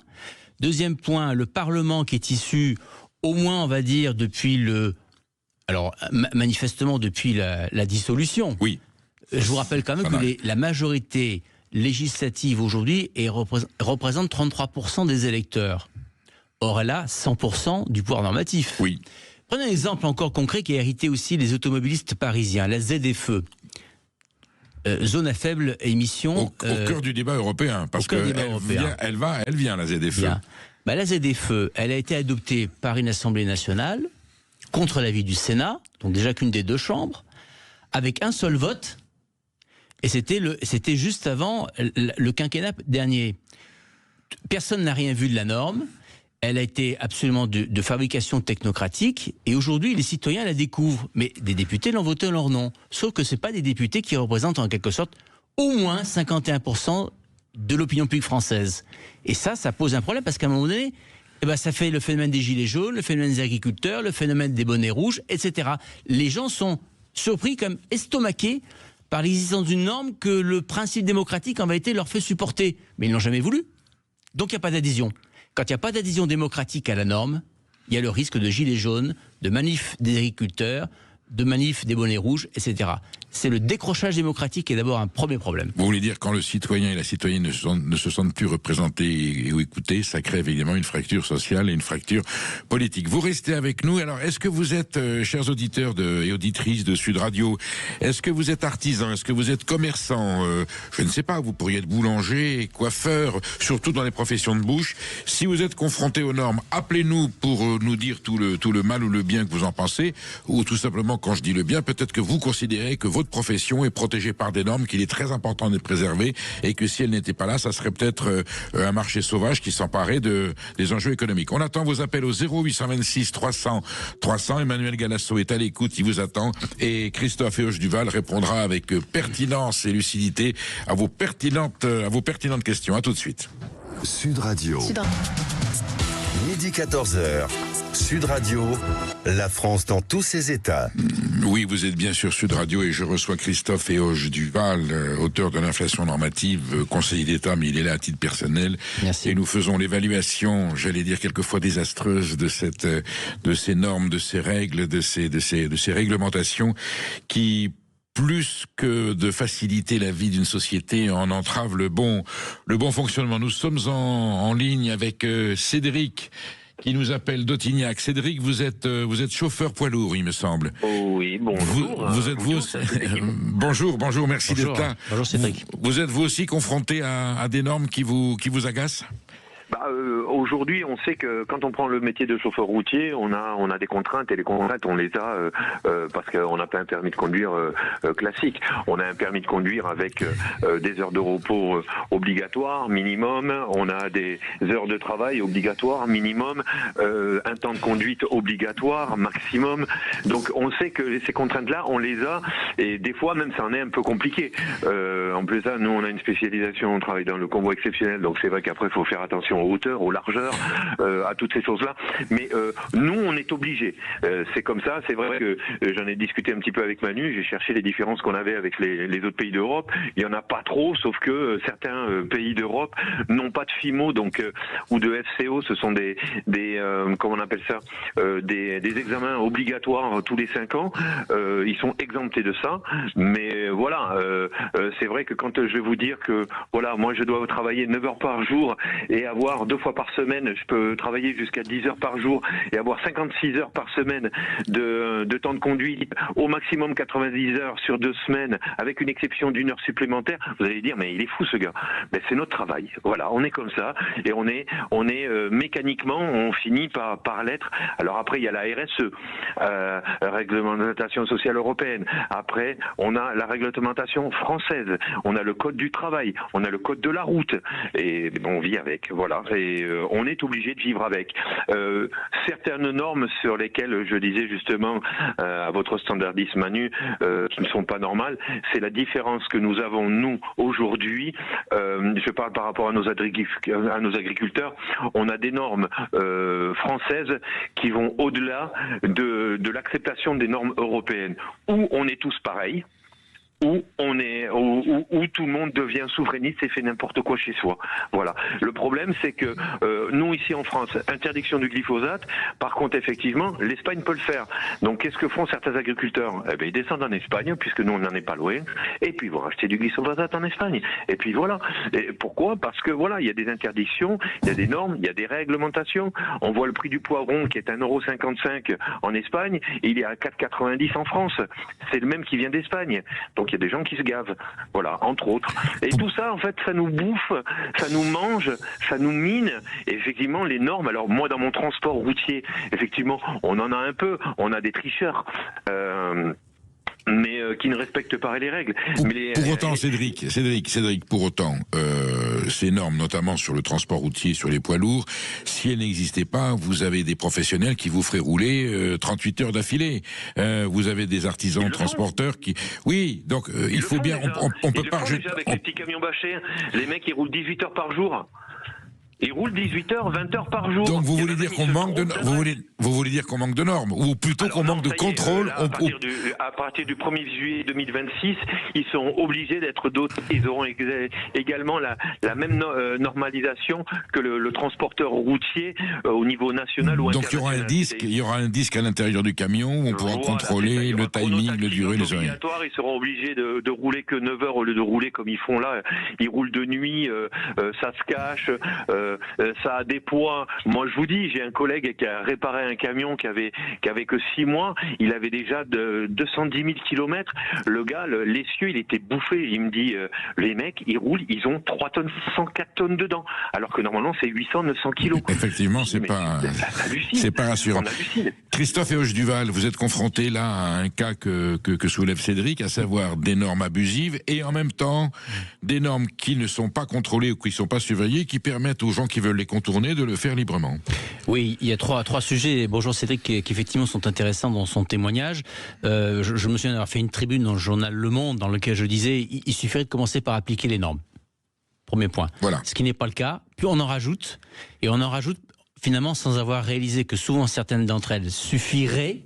Deuxième point, le Parlement qui est issu, au moins, on va dire, depuis manifestement depuis la dissolution. Oui. Je vous rappelle quand même que la majorité législative aujourd'hui représente 33% des électeurs. Or, elle a 100% du pouvoir normatif. Oui. Prenez un exemple encore concret qui a hérité aussi les automobilistes parisiens, la ZFE. Zone à faible émission. Au cœur du débat européen, parce qu'elle vient, la ZFE. Bien. La ZFE, elle a été adoptée par une Assemblée nationale, contre l'avis du Sénat, donc déjà qu'une des deux chambres, avec un seul vote. Et c'était juste avant le quinquennat dernier. Personne n'a rien vu de la norme. Elle a été absolument de fabrication technocratique. Et aujourd'hui, les citoyens la découvrent. Mais des députés l'ont voté en leur nom. Sauf que ce ne sont pas des députés qui représentent en quelque sorte au moins 51% de l'opinion publique française. Et ça pose un problème parce qu'à un moment donné, ça fait le phénomène des gilets jaunes, le phénomène des agriculteurs, le phénomène des bonnets rouges, etc. Les gens sont surpris, comme estomaqués, par l'existence d'une norme que le principe démocratique en vérité leur fait supporter. Mais ils n'ont jamais voulu. Donc il n'y a pas d'adhésion. Quand il n'y a pas d'adhésion démocratique à la norme, il y a le risque de gilets jaunes, de manifs des agriculteurs, de manifs des bonnets rouges, etc. C'est le décrochage démocratique qui est d'abord un premier problème. Vous voulez dire quand le citoyen et la citoyenne ne se sentent plus représentés ou écoutés, ça crée évidemment une fracture sociale et une fracture politique. Vous restez avec nous. Alors, est-ce que vous êtes, chers auditeurs et auditrices de Sud Radio, est-ce que vous êtes artisan, est-ce que vous êtes commerçant, je ne sais pas, vous pourriez être boulanger, coiffeur, surtout dans les professions de bouche. Si vous êtes confronté aux normes, appelez-nous pour nous dire tout le mal ou le bien que vous en pensez, ou tout simplement, quand je dis le bien, peut-être que vous considérez que votre profession est protégée par des normes qu'il est très important de préserver et que si elles n'étaient pas là, ça serait peut-être un marché sauvage qui s'emparait des enjeux économiques. On attend vos appels au 0826 300 300. Emmanuel Galasso est à l'écoute, il vous attend et Christophe Héauge-Duval répondra avec pertinence et lucidité à vos pertinentes questions. À tout de suite. Sud Radio. Midi 14h. Sud Radio, la France dans tous ses états. Oui, vous êtes bien sur Sud Radio et je reçois Christophe Héauge-Duval, auteur de l'inflation normative, conseiller d'État, mais il est là à titre personnel. Merci. Et nous faisons l'évaluation, j'allais dire quelquefois désastreuse de ces normes, de ces règles, de ces réglementations qui, plus que de faciliter la vie d'une société, en entrave le bon fonctionnement. Nous sommes en ligne avec Cédric, qui nous appelle d'Ottignac. Cédric, vous êtes chauffeur poids lourd, il me semble. Oh oui, bonjour. Vous êtes vous bonjour, merci d'être là. Bonjour Cédric. Vous êtes vous aussi confronté à des normes qui vous agacent ? Aujourd'hui, on sait que quand on prend le métier de chauffeur routier, on a des contraintes et les contraintes, on les a parce qu'on n'a pas un permis de conduire classique. On a un permis de conduire avec des heures de repos obligatoires, minimum. On a des heures de travail obligatoires, minimum. Un temps de conduite obligatoire, maximum. Donc, on sait que ces contraintes-là, on les a et des fois, même, ça en est un peu compliqué. En plus de ça, nous, on a une spécialisation, on travaille dans le convoi exceptionnel, donc c'est vrai qu'après, il faut faire attention aux hauteur, aux largeurs, à toutes ces choses-là. Mais nous, on est obligés. C'est comme ça. C'est vrai que j'en ai discuté un petit peu avec Manu. J'ai cherché les différences qu'on avait avec les autres pays d'Europe. Il y en a pas trop, sauf que certains pays d'Europe n'ont pas de FIMO, donc ou de FCO. Ce sont des comment on appelle ça, des examens obligatoires tous les 5 ans. Ils sont exemptés de ça. Mais voilà, c'est vrai que quand je vais vous dire que voilà, moi je dois travailler 9 heures par jour et avoir 2 fois par semaine, je peux travailler jusqu'à 10 heures par jour et avoir 56 heures par semaine de temps de conduite, au maximum 90 heures sur 2 semaines, avec une exception d'1 heure supplémentaire, vous allez dire mais il est fou ce gars. Mais c'est notre travail. Voilà, on est comme ça et on est mécaniquement, on finit par l'être. Alors après il y a la RSE, réglementation sociale européenne. Après on a la réglementation française, on a le code du travail, on a le code de la route et on vit avec. Voilà, et on est obligé de vivre avec. Certaines normes sur lesquelles je disais justement à votre standardiste Manu qui ne sont pas normales, c'est la différence que nous avons nous aujourd'hui. Je parle par rapport à nos agriculteurs. On a des normes françaises qui vont au-delà de l'acceptation des normes européennes, où on est tous pareils, où tout le monde devient souverainiste et fait n'importe quoi chez soi. Voilà. Le problème, c'est que nous ici en France, interdiction du glyphosate. Par contre, effectivement, l'Espagne peut le faire. Donc, qu'est-ce que font certains agriculteurs ? Eh bien, ils descendent en Espagne, puisque nous on n'en est pas loin, et puis ils vont acheter du glyphosate en Espagne. Et puis voilà. Et pourquoi ? Parce que voilà, il y a des interdictions, il y a des normes, il y a des réglementations. On voit le prix du poivron qui est à 1,55 € en Espagne, et il est à 4,90 € en France. C'est le même qui vient d'Espagne. Donc il y a des gens qui se gavent, voilà, entre autres. Et tout ça, en fait, ça nous bouffe, ça nous mange, ça nous mine. Et effectivement, les normes, alors moi, dans mon transport routier, effectivement, on en a un peu, on a des tricheurs. Mais qui ne respectent pas les règles. Pour autant, Cédric, pour autant, ces normes, notamment sur le transport routier, sur les poids lourds, si elles n'existaient pas, vous avez des professionnels qui vous feraient rouler 38 heures d'affilée. Vous avez des artisans transporteurs qui... Oui, donc il faut bien... On peut pas... Avec les petits camions bâchés, les mecs, ils roulent 18 heures par jour. Ils roulent 18 heures, 20 heures par jour. Donc vous voulez dire qu'on manque de vous voulez dire qu'on manque de normes, ou plutôt qu'on manque de contrôle. À partir du 1er juillet 2026, ils seront obligés d'être dotés. Ils auront également la même normalisation que le transporteur routier au niveau national ou international. Donc il y aura un disque à l'intérieur du camion où on pourra contrôler le timing, le durée, les horaires. Ils seront obligés de rouler que 9 heures au lieu de rouler comme ils font là. Ils roulent de nuit, ça se cache. Ça a des poids. Moi, je vous dis, j'ai un collègue qui a réparé un camion qui avait que 6 mois. Il avait déjà 210 000 kilomètres. Le gars, l'essieu, il était bouffé. Il me dit, les mecs, ils roulent, ils ont 3 tonnes, 104 tonnes dedans. Alors que normalement, c'est 800, 900 kilos. Effectivement, c'est pas rassurant. Christophe et Hoche-Duval, vous êtes confrontés là à un cas que soulève Cédric, à savoir des normes abusives et en même temps des normes qui ne sont pas contrôlées ou qui ne sont pas surveillées, qui permettent aux gens qui veulent les contourner de le faire librement. Oui, il y a trois sujets, bonjour Cédric, qui effectivement sont intéressants dans son témoignage. Je me souviens d'avoir fait une tribune dans le journal Le Monde dans lequel je disais il suffirait de commencer par appliquer les normes. Premier point. Voilà. Ce qui n'est pas le cas. Puis on en rajoute, et on en rajoute finalement sans avoir réalisé que souvent certaines d'entre elles suffiraient,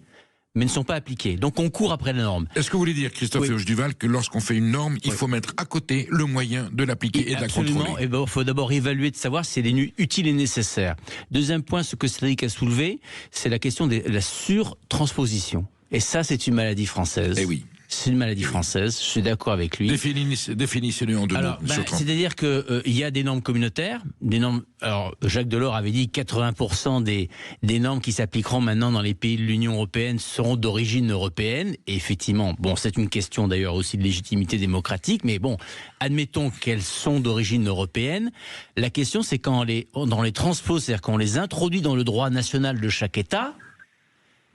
mais ne sont pas appliquées. Donc on court après la norme. Est-ce que vous voulez dire, Christophe Hoche-Duval, que lorsqu'on fait une norme, il faut mettre à côté le moyen de l'appliquer et de la contrôler ? Il faut d'abord évaluer, de savoir si elle est utile et nécessaire. Deuxième point, ce que Cédric a soulevé, c'est la question de la surtransposition. Et ça, c'est une maladie française. Eh oui. C'est une maladie française, je suis d'accord avec lui. Définissez-le en 2 mots. C'est-à-dire qu'il y a des normes communautaires, des normes. Alors, Jacques Delors avait dit 80% des normes qui s'appliqueront maintenant dans les pays de l'Union européenne seront d'origine européenne. Et effectivement, bon, c'est une question d'ailleurs aussi de légitimité démocratique, mais bon, admettons qu'elles sont d'origine européenne. La question, c'est quand on les transpose, c'est-à-dire quand on les introduit dans le droit national de chaque État.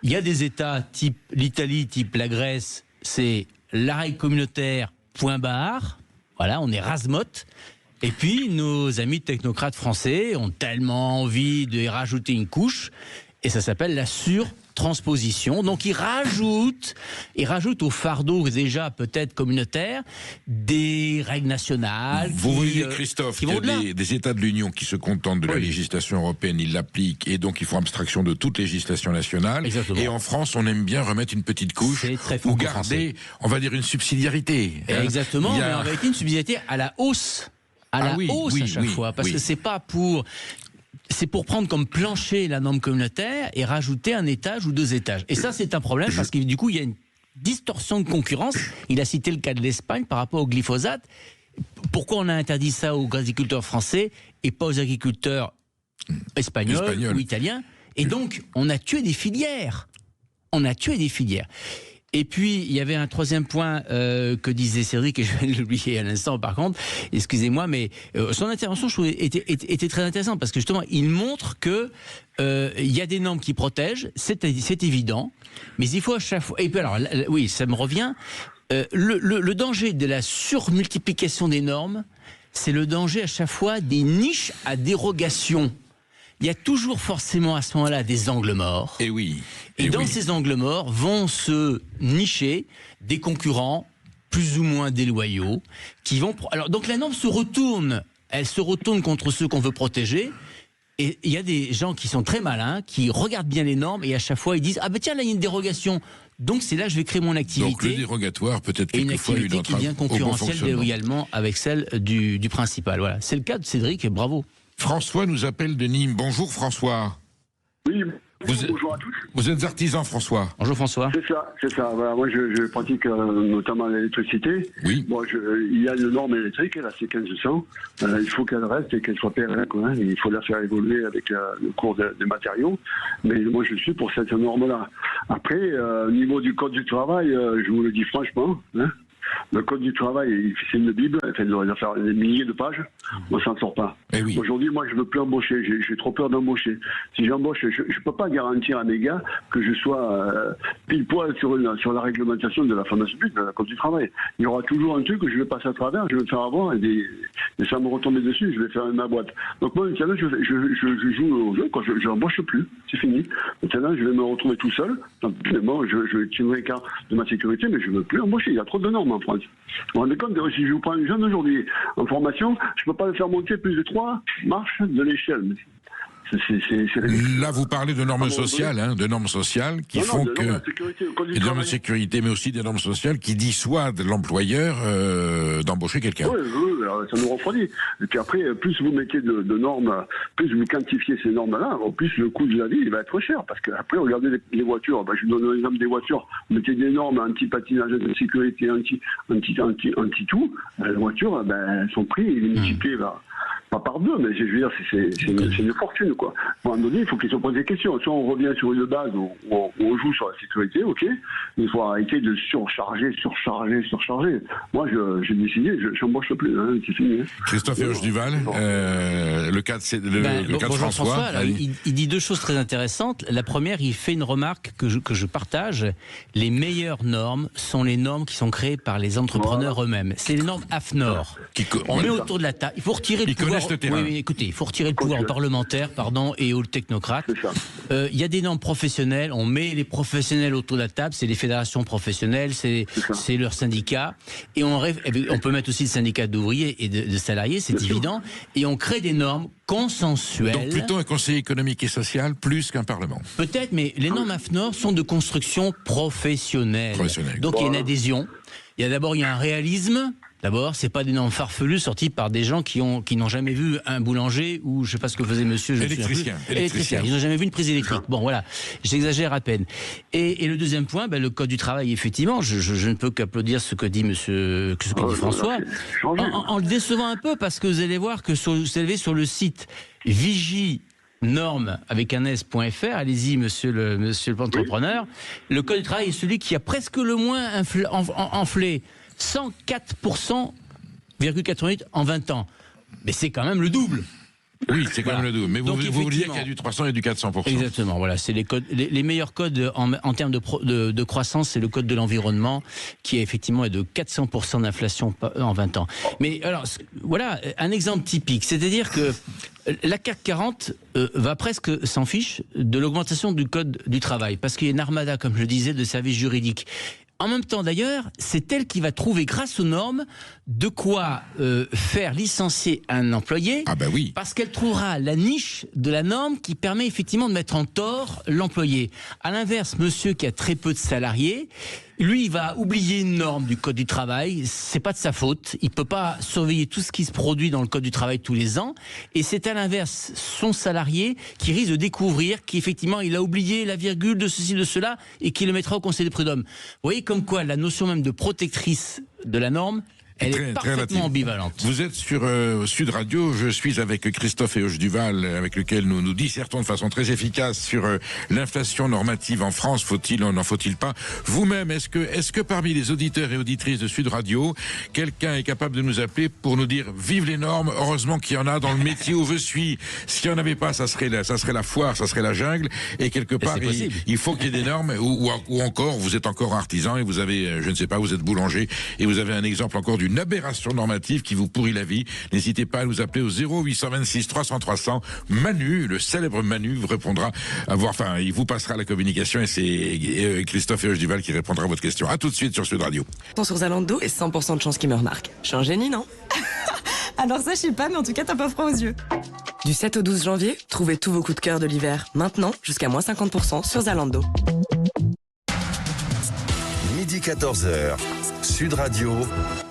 Il y a des États type l'Italie, type la Grèce. C'est la règle communautaire, point barre. Voilà, on est rasemotte. Et puis, nos amis technocrates français ont tellement envie de rajouter une couche. Et ça s'appelle la surtransposition. Donc il rajoute au fardeau déjà peut-être communautaire des règles nationales. Vous voyez, Christophe, qu'il y a des États de l'Union qui se contentent de la législation européenne, ils l'appliquent, et donc ils font abstraction de toute législation nationale. Exactement. Et en France, on aime bien remettre une petite couche ou garder, on va dire, une subsidiarité. Exactement, mais avec une subsidiarité à la hausse. À chaque fois. Parce que c'est pour prendre comme plancher la norme communautaire et rajouter un étage ou 2 étages. Et ça, c'est un problème parce que du coup, il y a une distorsion de concurrence. Il a cité le cas de l'Espagne par rapport au glyphosate. Pourquoi on a interdit ça aux agriculteurs français et pas aux agriculteurs espagnols ou italiens? Et donc, on a tué des filières. Et puis, il y avait un troisième point que disait Cédric, et je vais l'oublier à l'instant par contre, excusez-moi, mais son intervention, je trouvais, était très intéressante, parce que justement, il montre que il y a des normes qui protègent, c'est évident, mais il faut à chaque fois... Et puis alors, oui, ça me revient, le danger de la surmultiplication des normes, c'est le danger à chaque fois des niches à dérogation. Il y a toujours forcément à ce moment-là des angles morts. Et dans ces angles morts vont se nicher des concurrents plus ou moins déloyaux qui vont... Alors, donc la norme se retourne. Elle se retourne contre ceux qu'on veut protéger. Et il y a des gens qui sont très malins, qui regardent bien les normes et à chaque fois ils disent « Ah ben tiens, là il y a une dérogation. Donc c'est là que je vais créer mon activité. » Donc le dérogatoire peut-être quelquefois une activité qui devient concurrentielle déloyalement avec celle du principal. Voilà. C'est le cas de Cédric et bravo. François nous appelle de Nîmes. Bonjour François. Oui, bonjour à tous. Vous êtes artisan, François. Bonjour François. C'est ça. Voilà, moi je pratique notamment l'électricité. Oui. Bon, il y a une norme électrique, là c'est 1500. Il faut qu'elle reste et qu'elle soit pérenne, quoi, hein. Il faut la faire évoluer avec le cours des matériaux. Mais moi je suis pour cette norme-là. Après, au niveau du code du travail, je vous le dis franchement, hein, le code du travail, c'est une bible, il doit faire des milliers de pages, on s'en sort pas. Aujourd'hui, moi, je veux plus embaucher, j'ai trop peur d'embaucher. Si j'embauche, je peux pas garantir à mes gars que je sois pile poil sur la réglementation de la fameuse publique, de la code du travail. Il y aura toujours un truc que je vais passer à travers, je vais me faire avoir et ça va me retomber dessus, je vais faire ma boîte. Donc moi, maintenant, je joue au jeu, je n'embauche plus, c'est fini. Maintenant, je vais me retrouver tout seul. Finalement, je tiendrai écart de ma sécurité, mais je ne veux plus embaucher, il y a trop de normes en France. Vous vous rendez compte, si je vous prends un jeune aujourd'hui en formation, je ne peux pas le faire monter plus de 3 marches de l'échelle. Là, vous parlez de normes sociales, qui font que... Des normes de sécurité, mais aussi des normes sociales qui dissuadent l'employeur d'embaucher quelqu'un. Oui, ça nous refroidit. Et puis après, plus vous mettez de normes, plus vous quantifiez ces normes-là, plus le coût de la vie il va être cher. Parce qu'après, regardez les voitures. Je vous donne l'exemple des voitures. Vous mettez des normes anti-patinage de sécurité, anti-tout. Les voitures, son prix, il est multiplié pas par 2, mais je veux dire, c'est une fortune, quoi. À un moment donné, il faut qu'ils se posent des questions. Soit on revient sur une base où on joue sur la sécurité, ok, il faut arrêter de surcharger. Moi, j'ai décidé, je n'embauche plus, hein, c'est fini. Hein. Christophe Duval, le cas de François. Là, il dit 2 choses très intéressantes. La première, il fait une remarque que je partage. Les meilleures normes sont les normes qui sont créées par les entrepreneurs eux-mêmes. C'est les normes AFNOR. On met autour de la table. Il faut retirer le pouvoir. Oui, écoutez, il faut retirer le pouvoir parlementaire, et aux technocrates. Il y a des normes professionnelles. On met les professionnels autour de la table. C'est les fédérations professionnelles, c'est leurs syndicats. Et on peut mettre aussi le syndicat d'ouvriers et de salariés, c'est évident. Et on crée des normes consensuelles. Donc plutôt un conseil économique et social plus qu'un parlement. Peut-être, mais les normes AFNOR sont de construction professionnelle. Donc il y a une adhésion. Il y a un réalisme. D'abord, c'est pas des normes farfelues sorties par des gens qui n'ont jamais vu un boulanger ou je sais pas ce que faisait monsieur. Électricien. Ils n'ont jamais vu une prise électrique. Bon, voilà, j'exagère à peine. Et le deuxième point, le code du travail, effectivement, je ne peux qu'applaudir ce que dit dit François, en le décevant un peu parce que vous allez voir que vous allez sur le site Vigie norme avec un s.fr, allez-y monsieur l'entrepreneur, le code du travail est celui qui a presque le moins enflé. 104,88% en 20 ans. Mais c'est quand même le double. Oui, c'est quand Voilà. même le double. Mais Donc, vous disiez qu'il y a du 300 et du 400%. Exactement, voilà. C'est les codes, les meilleurs codes en termes de croissance, c'est le code de l'environnement, qui effectivement est de 400% d'inflation en 20 ans. Mais alors, voilà, un exemple typique. C'est-à-dire que la CAC 40 va presque s'en fiche de l'augmentation du code du travail, parce qu'il y a une armada, comme je le disais, de services juridiques. En même temps, d'ailleurs, c'est elle qui va trouver, grâce aux normes, de quoi faire licencier un employé. Ah ben oui. Parce qu'elle trouvera la niche de la norme qui permet effectivement de mettre en tort l'employé. À l'inverse, monsieur qui a très peu de salariés, lui, il va oublier une norme du Code du travail. C'est pas de sa faute. Il peut pas surveiller tout ce qui se produit dans le Code du travail tous les ans. Et c'est à l'inverse son salarié qui risque de découvrir qu'effectivement, il a oublié la virgule de ceci, de cela, et qui le mettra au Conseil des prud'hommes. Vous voyez comme quoi la notion même de protectrice de la norme, elle est parfaitement ambivalente. Vous êtes sur Sud Radio, je suis avec Christophe Héauche-Duval, avec lequel nous dissertons de façon très efficace sur l'inflation normative en France, faut-il ou n'en faut-il pas. Vous-même, est-ce que parmi les auditeurs et auditrices de Sud Radio, quelqu'un est capable de nous appeler pour nous dire vive les normes, heureusement qu'il y en a dans le métier où je suis. S'il n'y en avait pas, ça serait la foire, ça serait la jungle, et quelque part, il faut qu'il y ait des normes, ou encore, vous êtes encore artisan et vous avez, je ne sais pas, vous êtes boulanger, et vous avez un exemple encore d'une aberration normative qui vous pourrit la vie. N'hésitez pas à nous appeler au 0826 300 300. Manu, le célèbre Manu, vous répondra il vous passera la communication et c'est Christophe Héauche-Duval qui répondra à votre question. À tout de suite sur Sud Radio. Sur Zalando et 100% de chance qu'il me remarque. Je suis un génie, non? Alors ça, je sais pas, mais en tout cas, t'as pas froid aux yeux. Du 7 au 12 janvier, trouvez tous vos coups de cœur de l'hiver. Maintenant, jusqu'à moins 50% sur Zalando. Midi 14h, Sud Radio,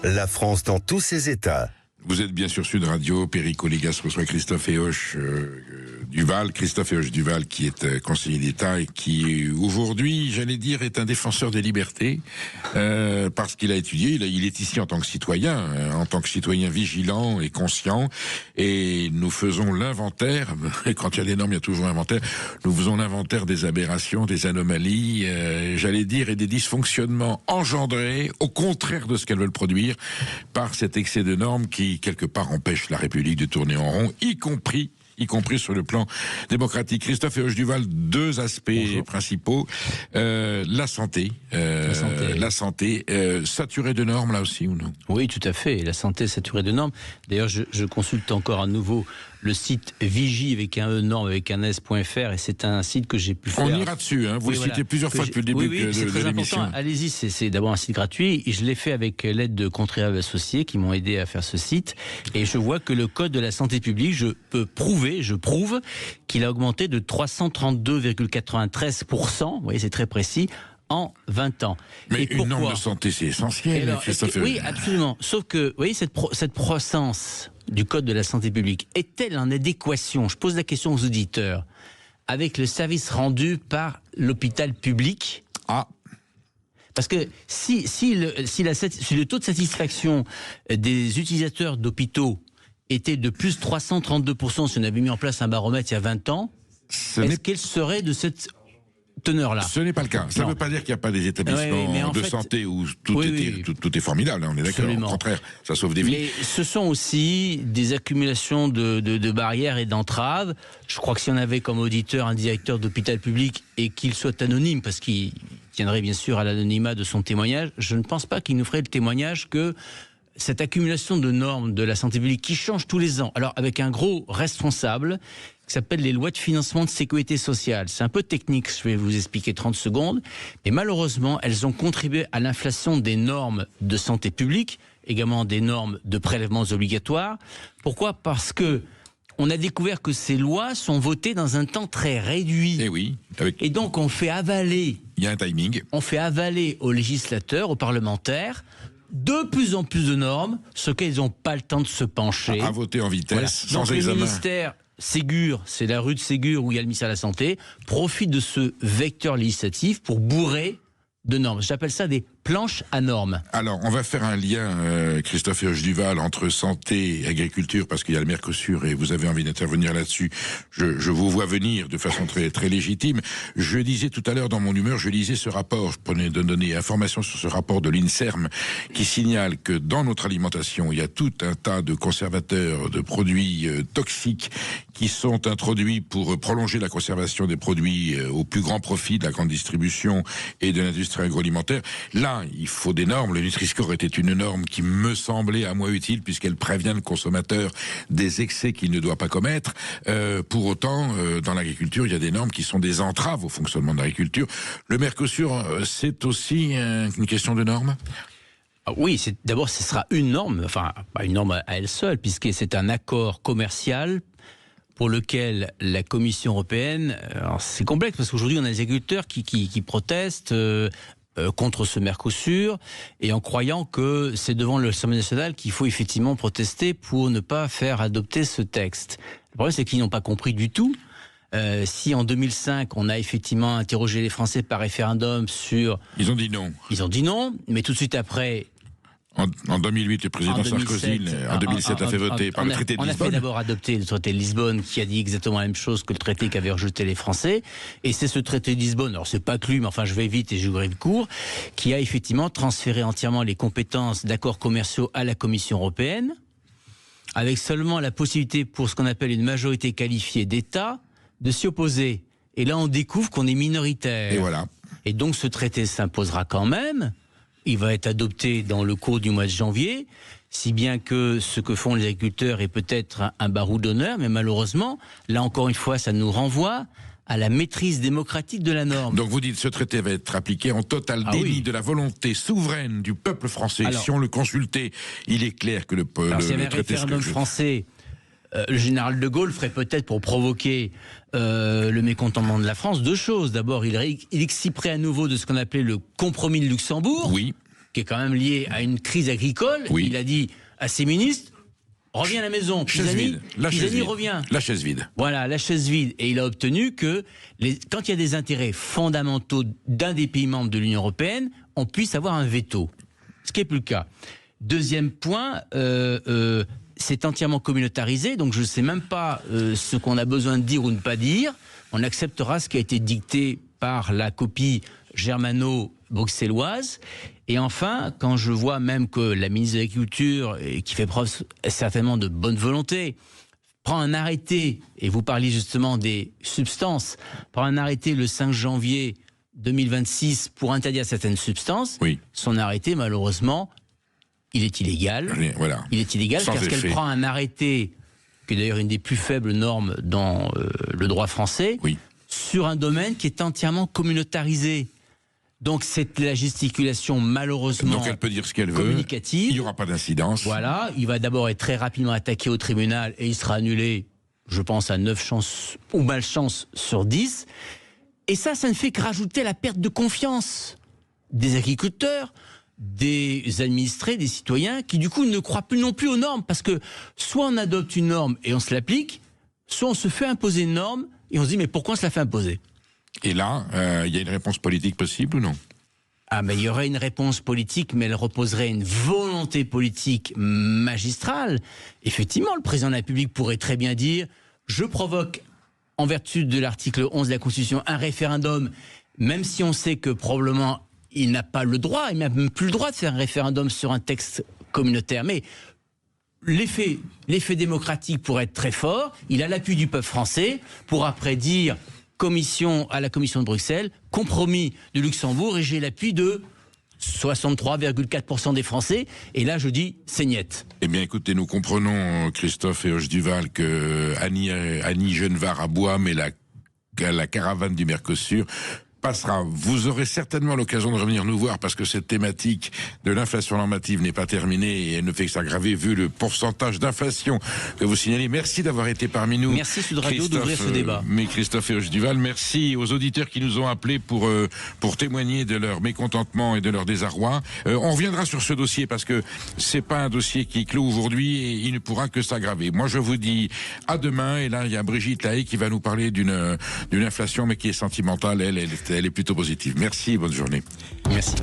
la France dans tous ses états. Vous êtes bien sur Sud Radio, Perico Légas reçoit Christophe Héauche-Duval, Christophe Héauche-Duval qui est conseiller d'État et qui aujourd'hui, j'allais dire, est un défenseur des libertés parce qu'il a étudié, il est ici en tant que citoyen vigilant et conscient, et nous faisons l'inventaire, et quand il y a des normes, il y a toujours un inventaire, nous faisons l'inventaire des aberrations, des anomalies, j'allais dire, et des dysfonctionnements engendrés, au contraire de ce qu'elles veulent produire, par cet excès de normes qui quelque part empêche la République de tourner en rond, y compris sur le plan démocratique. Christophe Héauche-Duval, deux aspects principaux. La santé, saturée de normes là aussi ou non? Oui, tout à fait. La santé saturée de normes. D'ailleurs, je consulte encore à nouveau le site Vigie avec un E, norme avec un S.fr, et c'est un site que j'ai pu faire. On ira dessus, hein. Vous le citez plusieurs fois depuis le début de l'émission. Allez-y, c'est d'abord un site gratuit, et je l'ai fait avec l'aide de contribuables associés qui m'ont aidé à faire ce site, et je vois que le code de la santé publique, je prouve qu'il a augmenté de 332,93%, vous voyez, c'est très précis, en 20 ans. Mais une norme de santé, c'est essentiel. Oui, absolument. Sauf que, vous voyez, cette croissance du Code de la santé publique est-elle en adéquation, je pose la question aux auditeurs, avec le service rendu par l'hôpital public? Parce que si le taux de satisfaction des utilisateurs d'hôpitaux était de plus 332%, si on avait mis en place un baromètre il y a 20 ans, est-ce qu'elle serait de cette teneur-là? Ce n'est pas le cas. Ça ne veut pas dire qu'il n'y a pas des établissements de santé où tout est formidable, on est d'accord. Au contraire, ça sauve des vies. Mais ce sont aussi des accumulations de barrières et d'entraves. Je crois que si on avait comme auditeur un directeur d'hôpital public et qu'il soit anonyme, parce qu'il tiendrait bien sûr à l'anonymat de son témoignage, je ne pense pas qu'il nous ferait le témoignage que cette accumulation de normes de la santé publique qui change tous les ans, alors avec un gros responsable qui s'appelle les lois de financement de sécurité sociale. C'est un peu technique, je vais vous expliquer 30 secondes, mais malheureusement, elles ont contribué à l'inflation des normes de santé publique, également des normes de prélèvements obligatoires. Pourquoi? Parce que on a découvert que ces lois sont votées dans un temps très réduit. Et oui. Et donc on fait avaler. Il y a un timing. On fait avaler aux législateurs, aux parlementaires, de plus en plus de normes, ce qu'ils n'ont pas le temps de se pencher. À voter en vitesse, sans donc examen. Le ministère Ségur, c'est la rue de Ségur où il y a le ministère de la Santé, profite de ce vecteur législatif pour bourrer de normes. J'appelle ça des planche à normes. Alors, on va faire un lien, Christophe Herge-Duval, entre santé et agriculture, parce qu'il y a le Mercosur et vous avez envie d'intervenir là-dessus. Je vous vois venir de façon très, très légitime. Je disais tout à l'heure dans mon humeur, je lisais ce rapport, je prenais de donner information sur ce rapport de l'INSERM qui signale que dans notre alimentation, il y a tout un tas de conservateurs, de produits toxiques qui sont introduits pour prolonger la conservation des produits au plus grand profit de la grande distribution et de l'industrie agroalimentaire. Là, il faut des normes. Le Nutri-Score était une norme qui me semblait à moi utile puisqu'elle prévient le consommateur des excès qu'il ne doit pas commettre. Pour autant, dans l'agriculture, il y a des normes qui sont des entraves au fonctionnement de l'agriculture. Le Mercosur, c'est aussi une question de normes ? Oui, d'abord, ce sera une norme, enfin, pas une norme à elle seule, puisque c'est un accord commercial pour lequel la Commission européenne, alors c'est complexe parce qu'aujourd'hui on a des agriculteurs qui protestent contre ce Mercosur et en croyant que c'est devant l'Assemblée nationale qu'il faut effectivement protester pour ne pas faire adopter ce texte. Le problème c'est qu'ils n'ont pas compris du tout. Si en 2005 on a effectivement interrogé les Français par référendum sur... Ils ont dit non. Ils ont dit non, mais tout de suite après... En 2008, le président Sarkozy, en 2007, a fait voter par le traité de Lisbonne. On a fait d'abord adopter le traité de Lisbonne qui a dit exactement la même chose que le traité qu'avaient rejeté les Français. Et c'est ce traité de Lisbonne, alors c'est pas que lui, mais enfin je vais vite et je grille court, qui a effectivement transféré entièrement les compétences d'accords commerciaux à la Commission européenne, avec seulement la possibilité pour ce qu'on appelle une majorité qualifiée d'États de s'y opposer. Et là on découvre qu'on est minoritaire. Et voilà. Et donc ce traité s'imposera quand même. Il va être adopté dans le cours du mois de janvier, si bien que ce que font les agriculteurs est peut-être un barreau d'honneur, mais malheureusement, là encore une fois, ça nous renvoie à la maîtrise démocratique de la norme. Donc vous dites que ce traité va être appliqué en total déni de la volonté souveraine du peuple français. Alors, si on le consultait, il est clair que le s'il y avait un référendum français, le général de Gaulle ferait peut-être pour provoquer le mécontentement de la France deux choses. D'abord, il exciperait à nouveau de ce qu'on appelait le compromis de Luxembourg, qui est quand même lié à une crise agricole. Il a dit à ses ministres, reviens à la maison. Pisani revient. La chaise vide. Voilà, la chaise vide. Et il a obtenu que quand il y a des intérêts fondamentaux d'un des pays membres de l'Union européenne, on puisse avoir un veto. Ce qui n'est plus le cas. Deuxième point, c'est entièrement communautarisé, donc je ne sais même pas ce qu'on a besoin de dire ou ne pas dire. On acceptera ce qui a été dicté par la copie germano-bruxelloise. Et enfin, quand je vois même que la ministre de l'Agriculture, qui fait preuve certainement de bonne volonté, prend un arrêté, et vous parliez justement des substances, prend un arrêté le 5 janvier 2026 pour interdire certaines substances, son arrêté, malheureusement, il est illégal. Voilà. Il est illégal parce qu'elle prend un arrêté, qui est d'ailleurs une des plus faibles normes dans le droit français, sur un domaine qui est entièrement communautarisé. Donc c'est la gesticulation malheureusement donc elle peut dire ce qu'elle communicative. Veut. Il n'y aura pas d'incidence. Voilà, il va d'abord être très rapidement attaqué au tribunal et il sera annulé, je pense, à 9 chances ou malchance sur 10. Et ça ne fait que rajouter la perte de confiance des agriculteurs, des administrés, des citoyens, qui du coup ne croient plus non plus aux normes, parce que soit on adopte une norme et on se l'applique, soit on se fait imposer une norme et on se dit mais pourquoi on se la fait imposer ? Et là, il y a une réponse politique possible ou non ? Ah mais il y aurait une réponse politique, mais elle reposerait une volonté politique magistrale. Effectivement, le président de la République pourrait très bien dire je provoque, en vertu de l'article 11 de la Constitution, un référendum, même si on sait que probablement il n'a pas le droit, il n'a même plus le droit de faire un référendum sur un texte communautaire. Mais l'effet démocratique pourrait être très fort. Il a l'appui du peuple français pour après dire à la Commission de Bruxelles, compromis de Luxembourg, et j'ai l'appui de 63,4% des Français. Et là, je dis, c'est niette. Eh bien, écoutez, nous comprenons, Christophe Herge-Duval, que Annie Genevard aboie, mais la caravane du Mercosur passera. Vous aurez certainement l'occasion de revenir nous voir parce que cette thématique de l'inflation normative n'est pas terminée et elle ne fait que s'aggraver vu le pourcentage d'inflation que vous signalez. Merci d'avoir été parmi nous. Merci Sud Radio d'ouvrir ce débat. Mais Christophe Herge-Duval, merci aux auditeurs qui nous ont appelés pour témoigner de leur mécontentement et de leur désarroi. On reviendra sur ce dossier parce que c'est pas un dossier qui clôt aujourd'hui et il ne pourra que s'aggraver. Moi, je vous dis à demain. Et là, il y a Brigitte Lahaye qui va nous parler d'une inflation mais qui est sentimentale. Elle est plutôt positive. Merci, bonne journée. Merci.